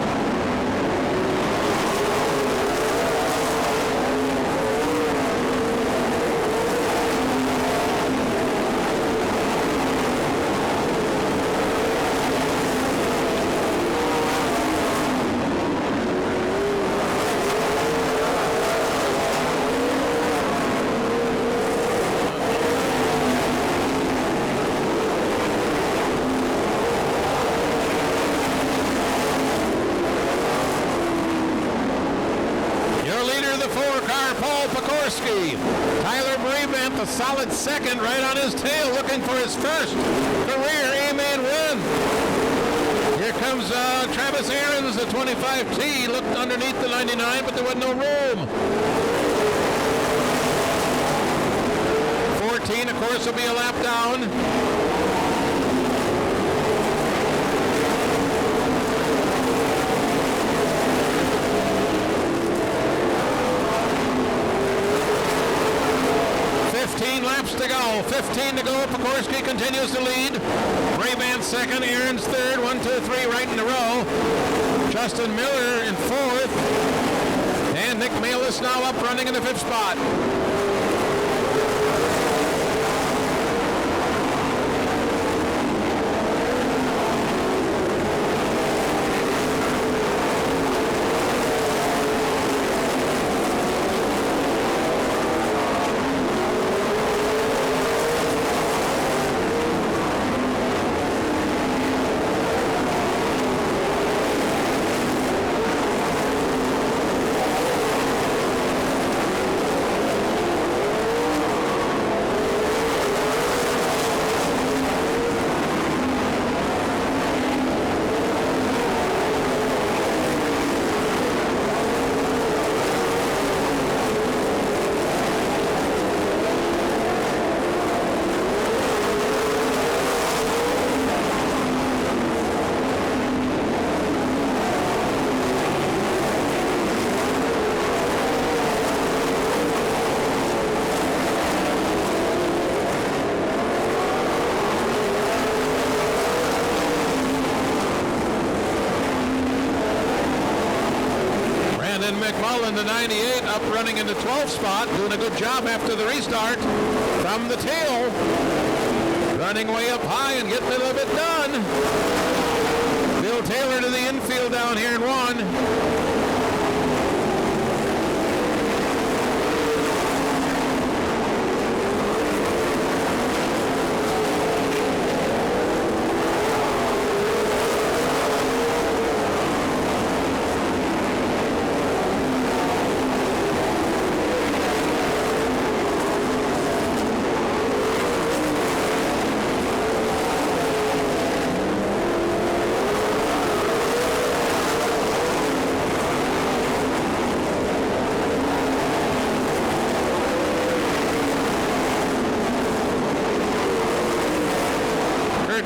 Tyler Brabant, a solid second, right on his tail, looking for his first career A-main win. Here comes Travis Ahrens, the 25T, looked underneath the 99, but there was no room. 14, of course, will be a lap down. 15 laps to go. 15 to go. Pekorski continues to lead. Brabant second. Ahrens third. 1, 2, 3 right in a row. Justin Miller in fourth. And Nick Malis now up running in the 5th spot. McMullen, the 98, up running in the 12th spot, doing a good job after the restart from the tail. Running way up high and getting a little bit done. Bill Taylor to the infield down here in 1.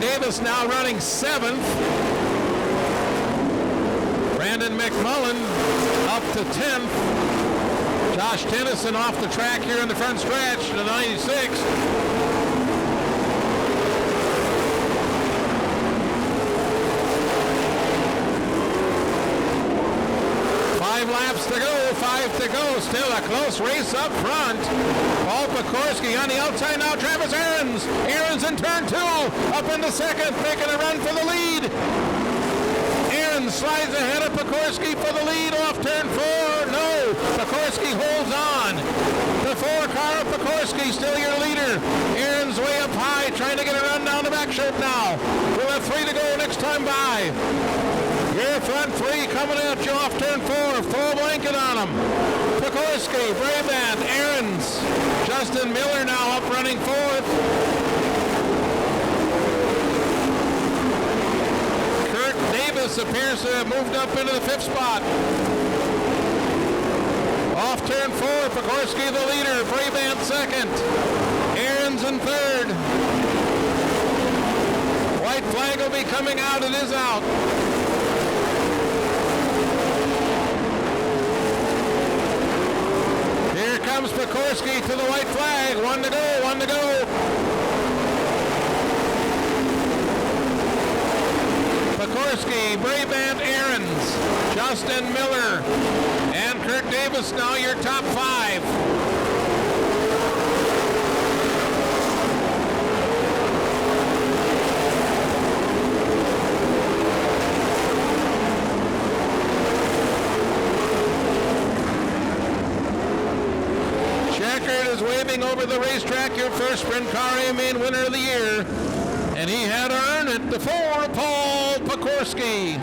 Davis now running 7th. Brandon McMullen up to 10th. Josh Tennyson off the track here in the front stretch to 96. 5 laps to go, 5 to go. Still a close race up front. Paul Pekorski on the outside now. Travis Ahrens. Ahrens in turn 2. Up into second, making a run for the lead. Ahrens slides ahead of Pekorski for the lead off turn 4. No, Pekorski holds on. The 4-car of Pekorski, still your leader. Ahrens way up high, trying to get a run down the back straight now. We'll have 3 to go next time by. Your front 3 coming at you off turn 4. Full blanket on them. Pekorski, Brabant, Ahrens. Justin Miller now up running 4th. Kurt Davis appears to have moved up into the 5th spot. Off turn 4, Pekorski the leader. Brabant 2nd. Ahrens in 3rd. White flag will be coming out. It is out. comes Pekorski to the white flag. One to go, one to go. Pekorski, Brabant Aarons, Justin Miller, and Kirk Davis now your top 5. Checkered is waving over the racetrack, your first Sprint Car A-Main winner of the year. And he had earned it, the 4, Paul Pekorski.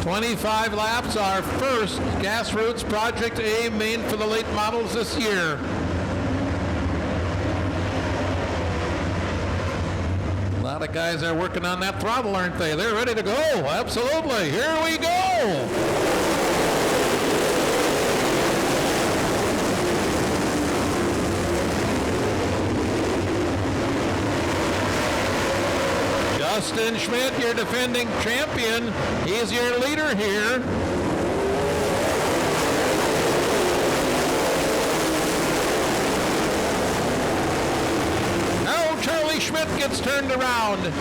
"25 laps, our first Grassroots Project A-Main for the late models this year. A lot of guys are working on that throttle, aren't they? They're ready to go. Absolutely. Here we go. Justin Schmidt, your defending champion. He's your leader here. Now Charlie Schmidt gets turned around.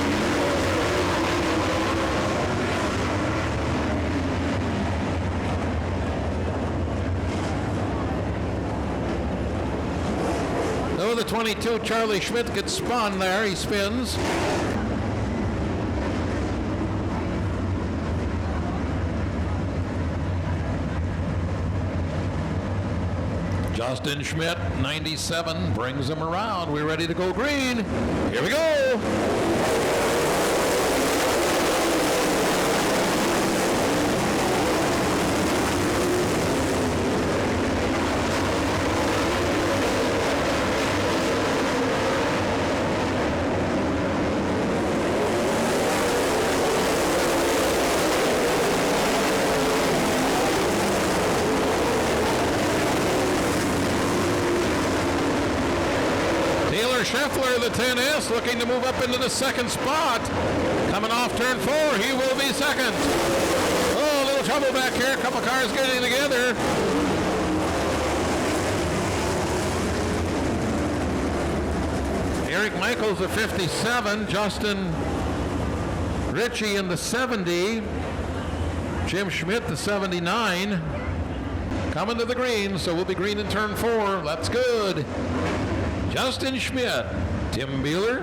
Oh, the 22, Charlie Schmidt gets spun there. He spins. Justin Schmidt, 97, brings him around. We're ready to go green. Here we go. Scheffler, the 10S, looking to move up into the second spot. Coming off turn 4, he will be second. Oh, a little trouble back here. A couple cars getting together. Eric Michaels, the 57. Justin Ritchie in the 70. Jim Schmidt, the 79. Coming to the green, so we'll be green in turn 4. That's good. Justin Schmidt, Tim Beeler,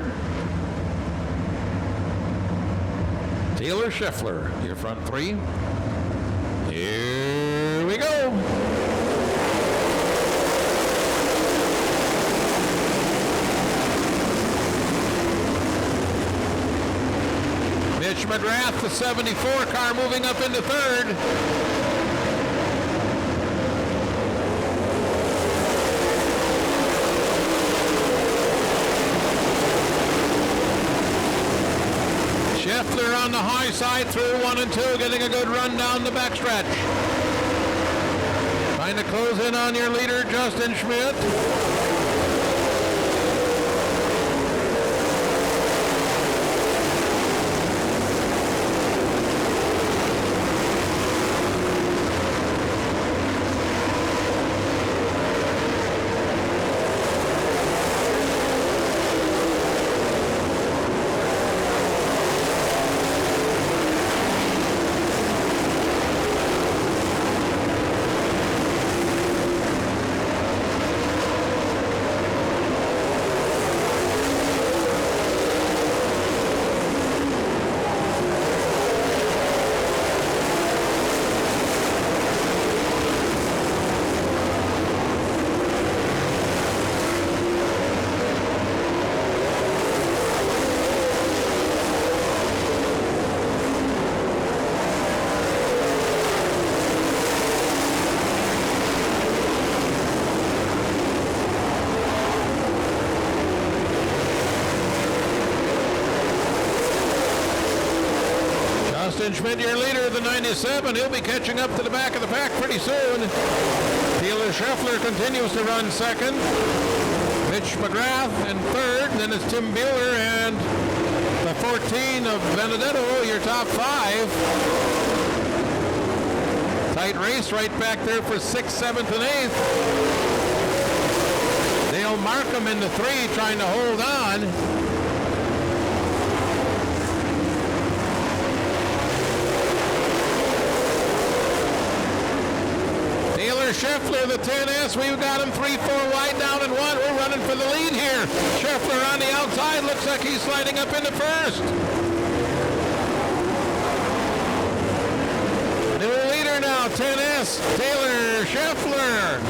Taylor Scheffler, your front 3. Here we go. Mitch McGrath, the 74 car, moving up into 3rd. Scheffler on the high side through 1 and 2, getting a good run down the backstretch. Trying to close in on your leader, Justin Schmidt. Justin Schmidt, your leader, the 97. He'll be catching up to the back of the pack pretty soon. Taylor Scheffler continues to run second. Mitch McGrath in 3rd. Then it's Tim Beeler and the 14 of Benedetto, your top 5. Tight race right back there for 6th, 7th, and 8th. Dale Markham into 3, trying to hold on. Taylor Scheffler, the 10S, we've got him 3-4 wide down and 1. We're running for the lead here. Scheffler on the outside, looks like he's sliding up into first. New leader now, 10S, Taylor Scheffler.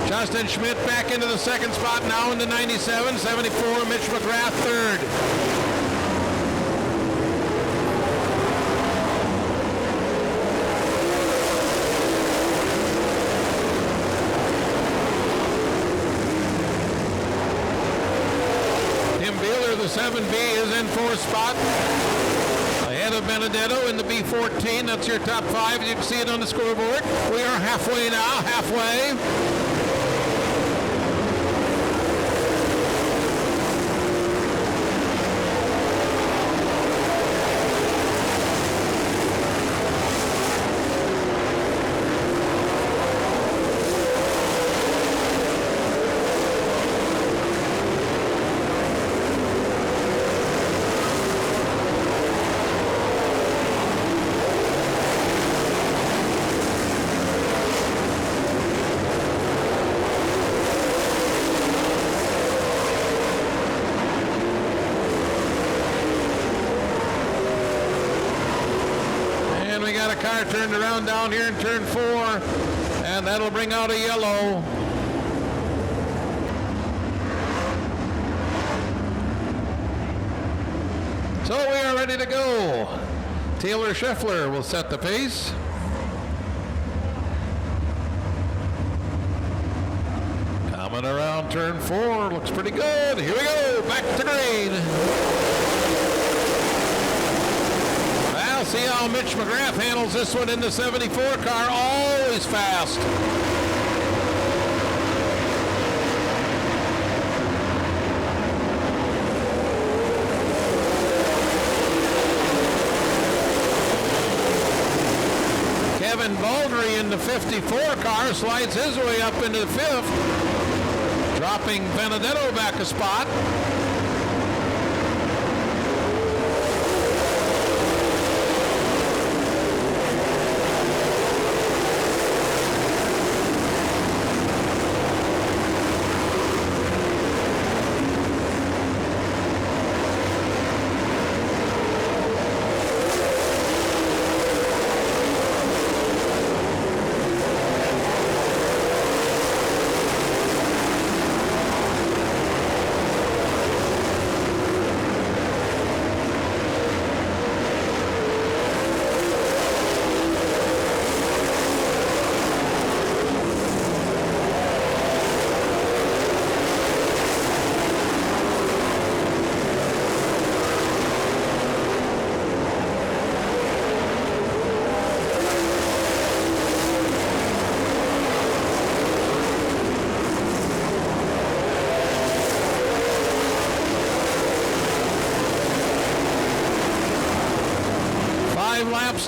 Justin Schmidt back into the 2nd spot, now into 97, 74, Mitch McGrath 3rd. Tim Beeler, the 7B, is in 4th spot. Ahead of Benedetto in the B14. That's your top 5. You can see it on the scoreboard. We are halfway now, halfway. Car turned around down here in turn 4, and that'll bring out a yellow. So we are ready to go. Taylor Scheffler will set the pace. Coming around turn 4, looks pretty good. Here we go, back to green. See how Mitch McGrath handles this one in the 74 car, always fast. Kevin Baldry in the 54 car slides his way up into the 5th, dropping Benedetto back a spot.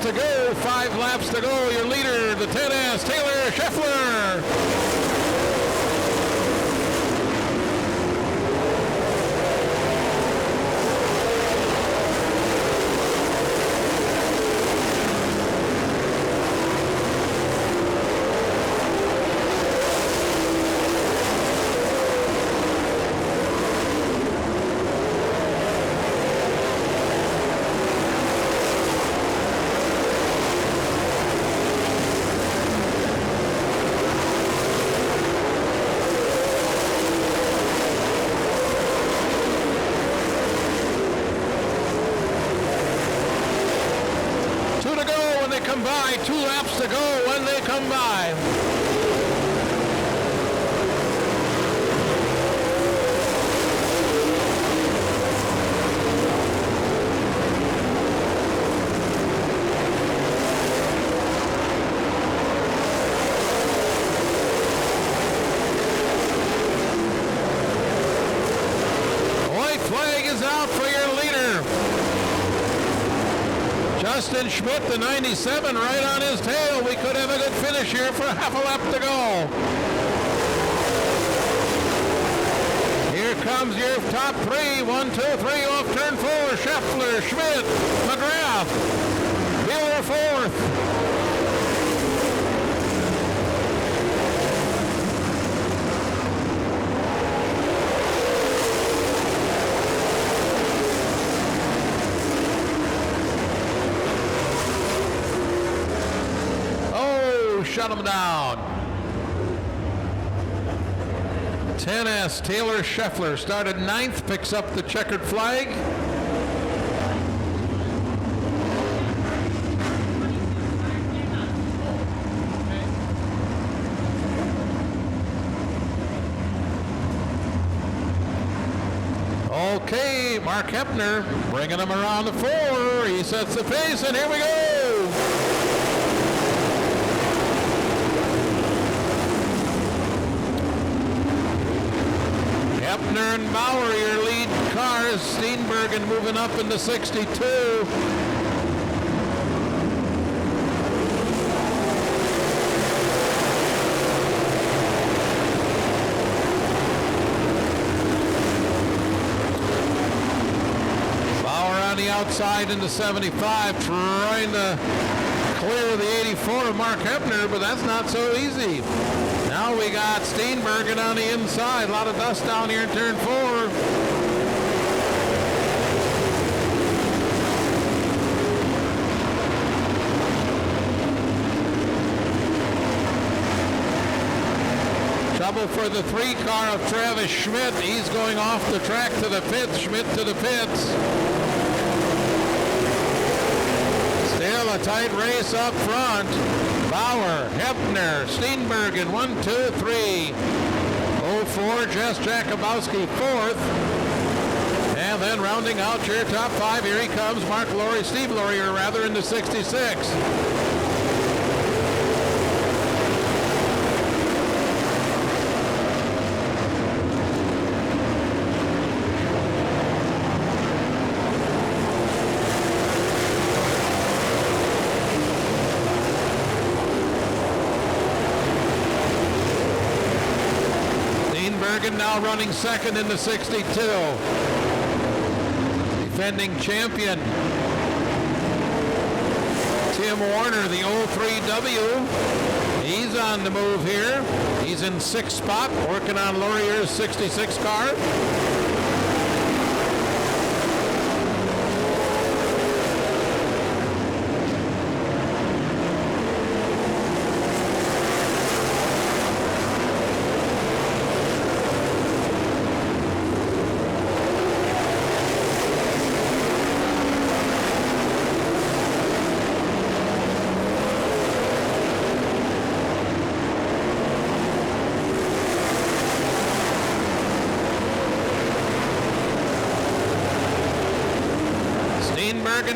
To go, 5 laps to go. Your leader, the 10S, Taylor Scheffler. By 2 laps to go when they come by. Justin Schmidt, the 97, right on his tail. We could have a good finish here for half a lap to go. Here comes your top three. 1, 2, 3 off turn 4. Scheffler, Schmidt, McGrath. Buehler fourth. Shut him down. 10S Taylor Scheffler started 9th, picks up the checkered flag. Okay, Mark Hepner bringing him around the 4. He sets the pace, and here we go. Hepner and Bauer, your lead cars. Steenbergen moving up into 62. Bauer on the outside into 75, trying to clear the 84 of Mark Hepner, but that's not so easy. Now we got Steenbergen on the inside. A lot of dust down here in turn 4. Trouble for the 3 car of Travis Schmidt. He's going off the track to the pits. Schmidt to the pits. Still a tight race up front. Bauer, Hepner, Steenbergen, 1, 2, 3. 04, Jess Jakubowski, 4th. And then rounding out your top 5, here he comes, Mark Laurie, Steve Laurier, rather, into 66. Now running second in the 62. Defending champion Tim Warner, the 03W. He's on the move here. He's in 6th spot, working on Laurier's 66 car.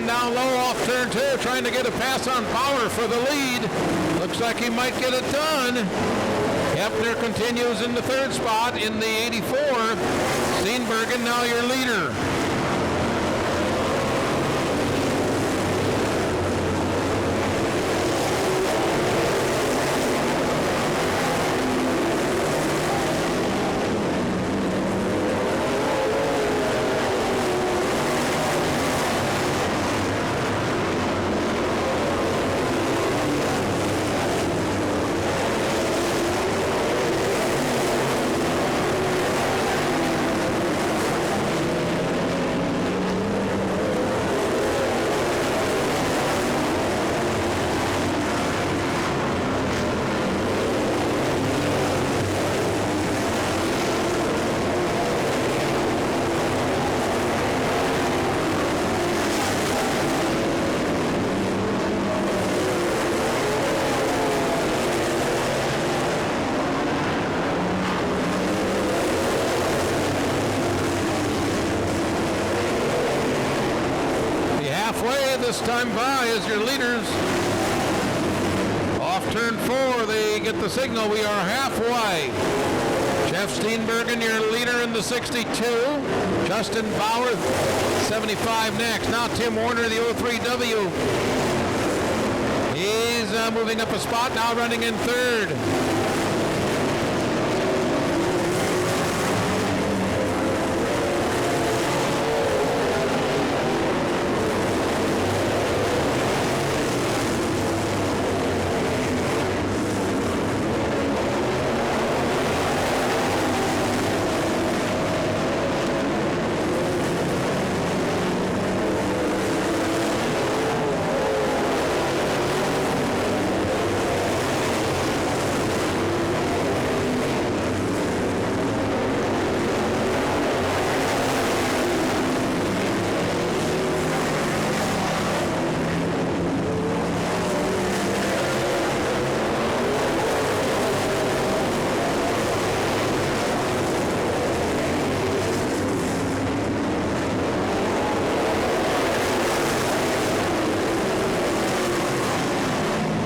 Down low off turn 2, trying to get a pass on Bauer for the lead. Looks like he might get it done. Hepner continues in the 3rd spot in the 84. Steenbergen now your leader. This time by as your leaders. Off turn 4, they get the signal. We are halfway. Jeff Steenbergen, your leader in the 62. Justin Bauer, 75 next. Now Tim Warner, the 03W. moving up a spot, now running in third.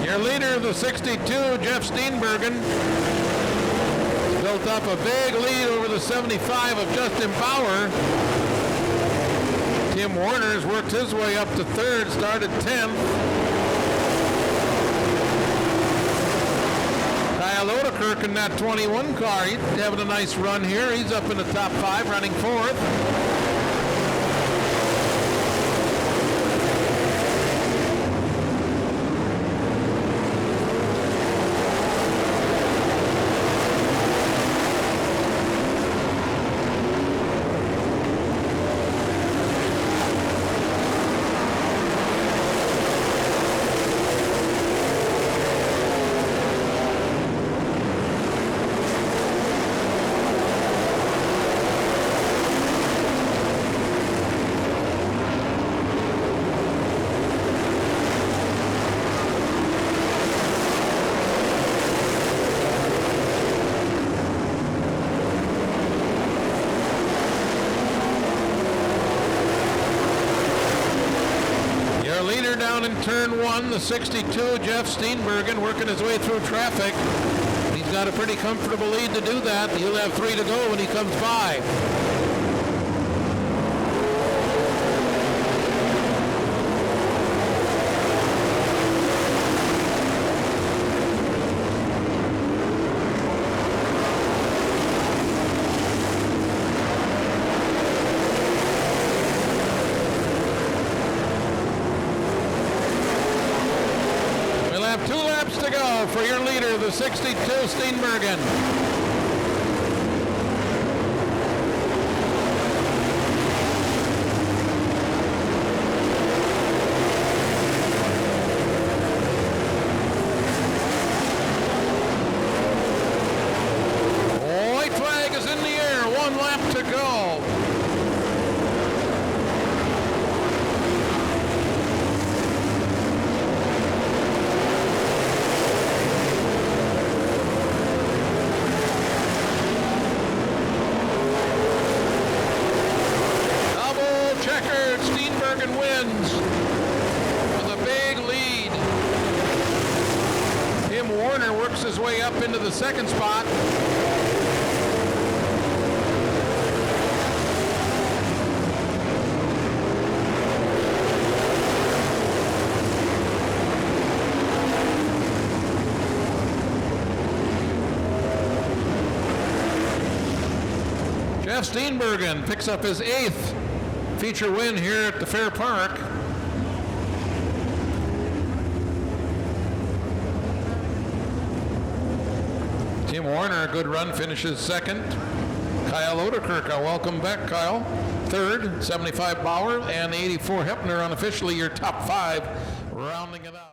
Your leader of the 62, Jeff Steenbergen, built up a big lead over the 75 of Justin Bauer. Tim Warner's worked his way up to third, started 10th. Kyle Odekirk in that 21 car, he's having a nice run here. He's up in the top 5, running 4th. Leader down in turn 1, the 62, Jeff Steenbergen, working his way through traffic. He's got a pretty comfortable lead to do that. He'll have 3 to go when he comes by. Have 2 laps to go for your leader, the 62, Steenbergen. White flag is in the air, 1 lap to go. Checkered, Steenbergen wins with a big lead. Tim Warner works his way up into the 2nd spot. Jeff Steenbergen picks up his 8th feature win here at the Fair Park. Tim Warner, a good run, finishes 2nd. Kyle Odekirk, welcome back, Kyle. 3rd, 75 Bauer, and 84 Hepner, unofficially your top 5, rounding it out.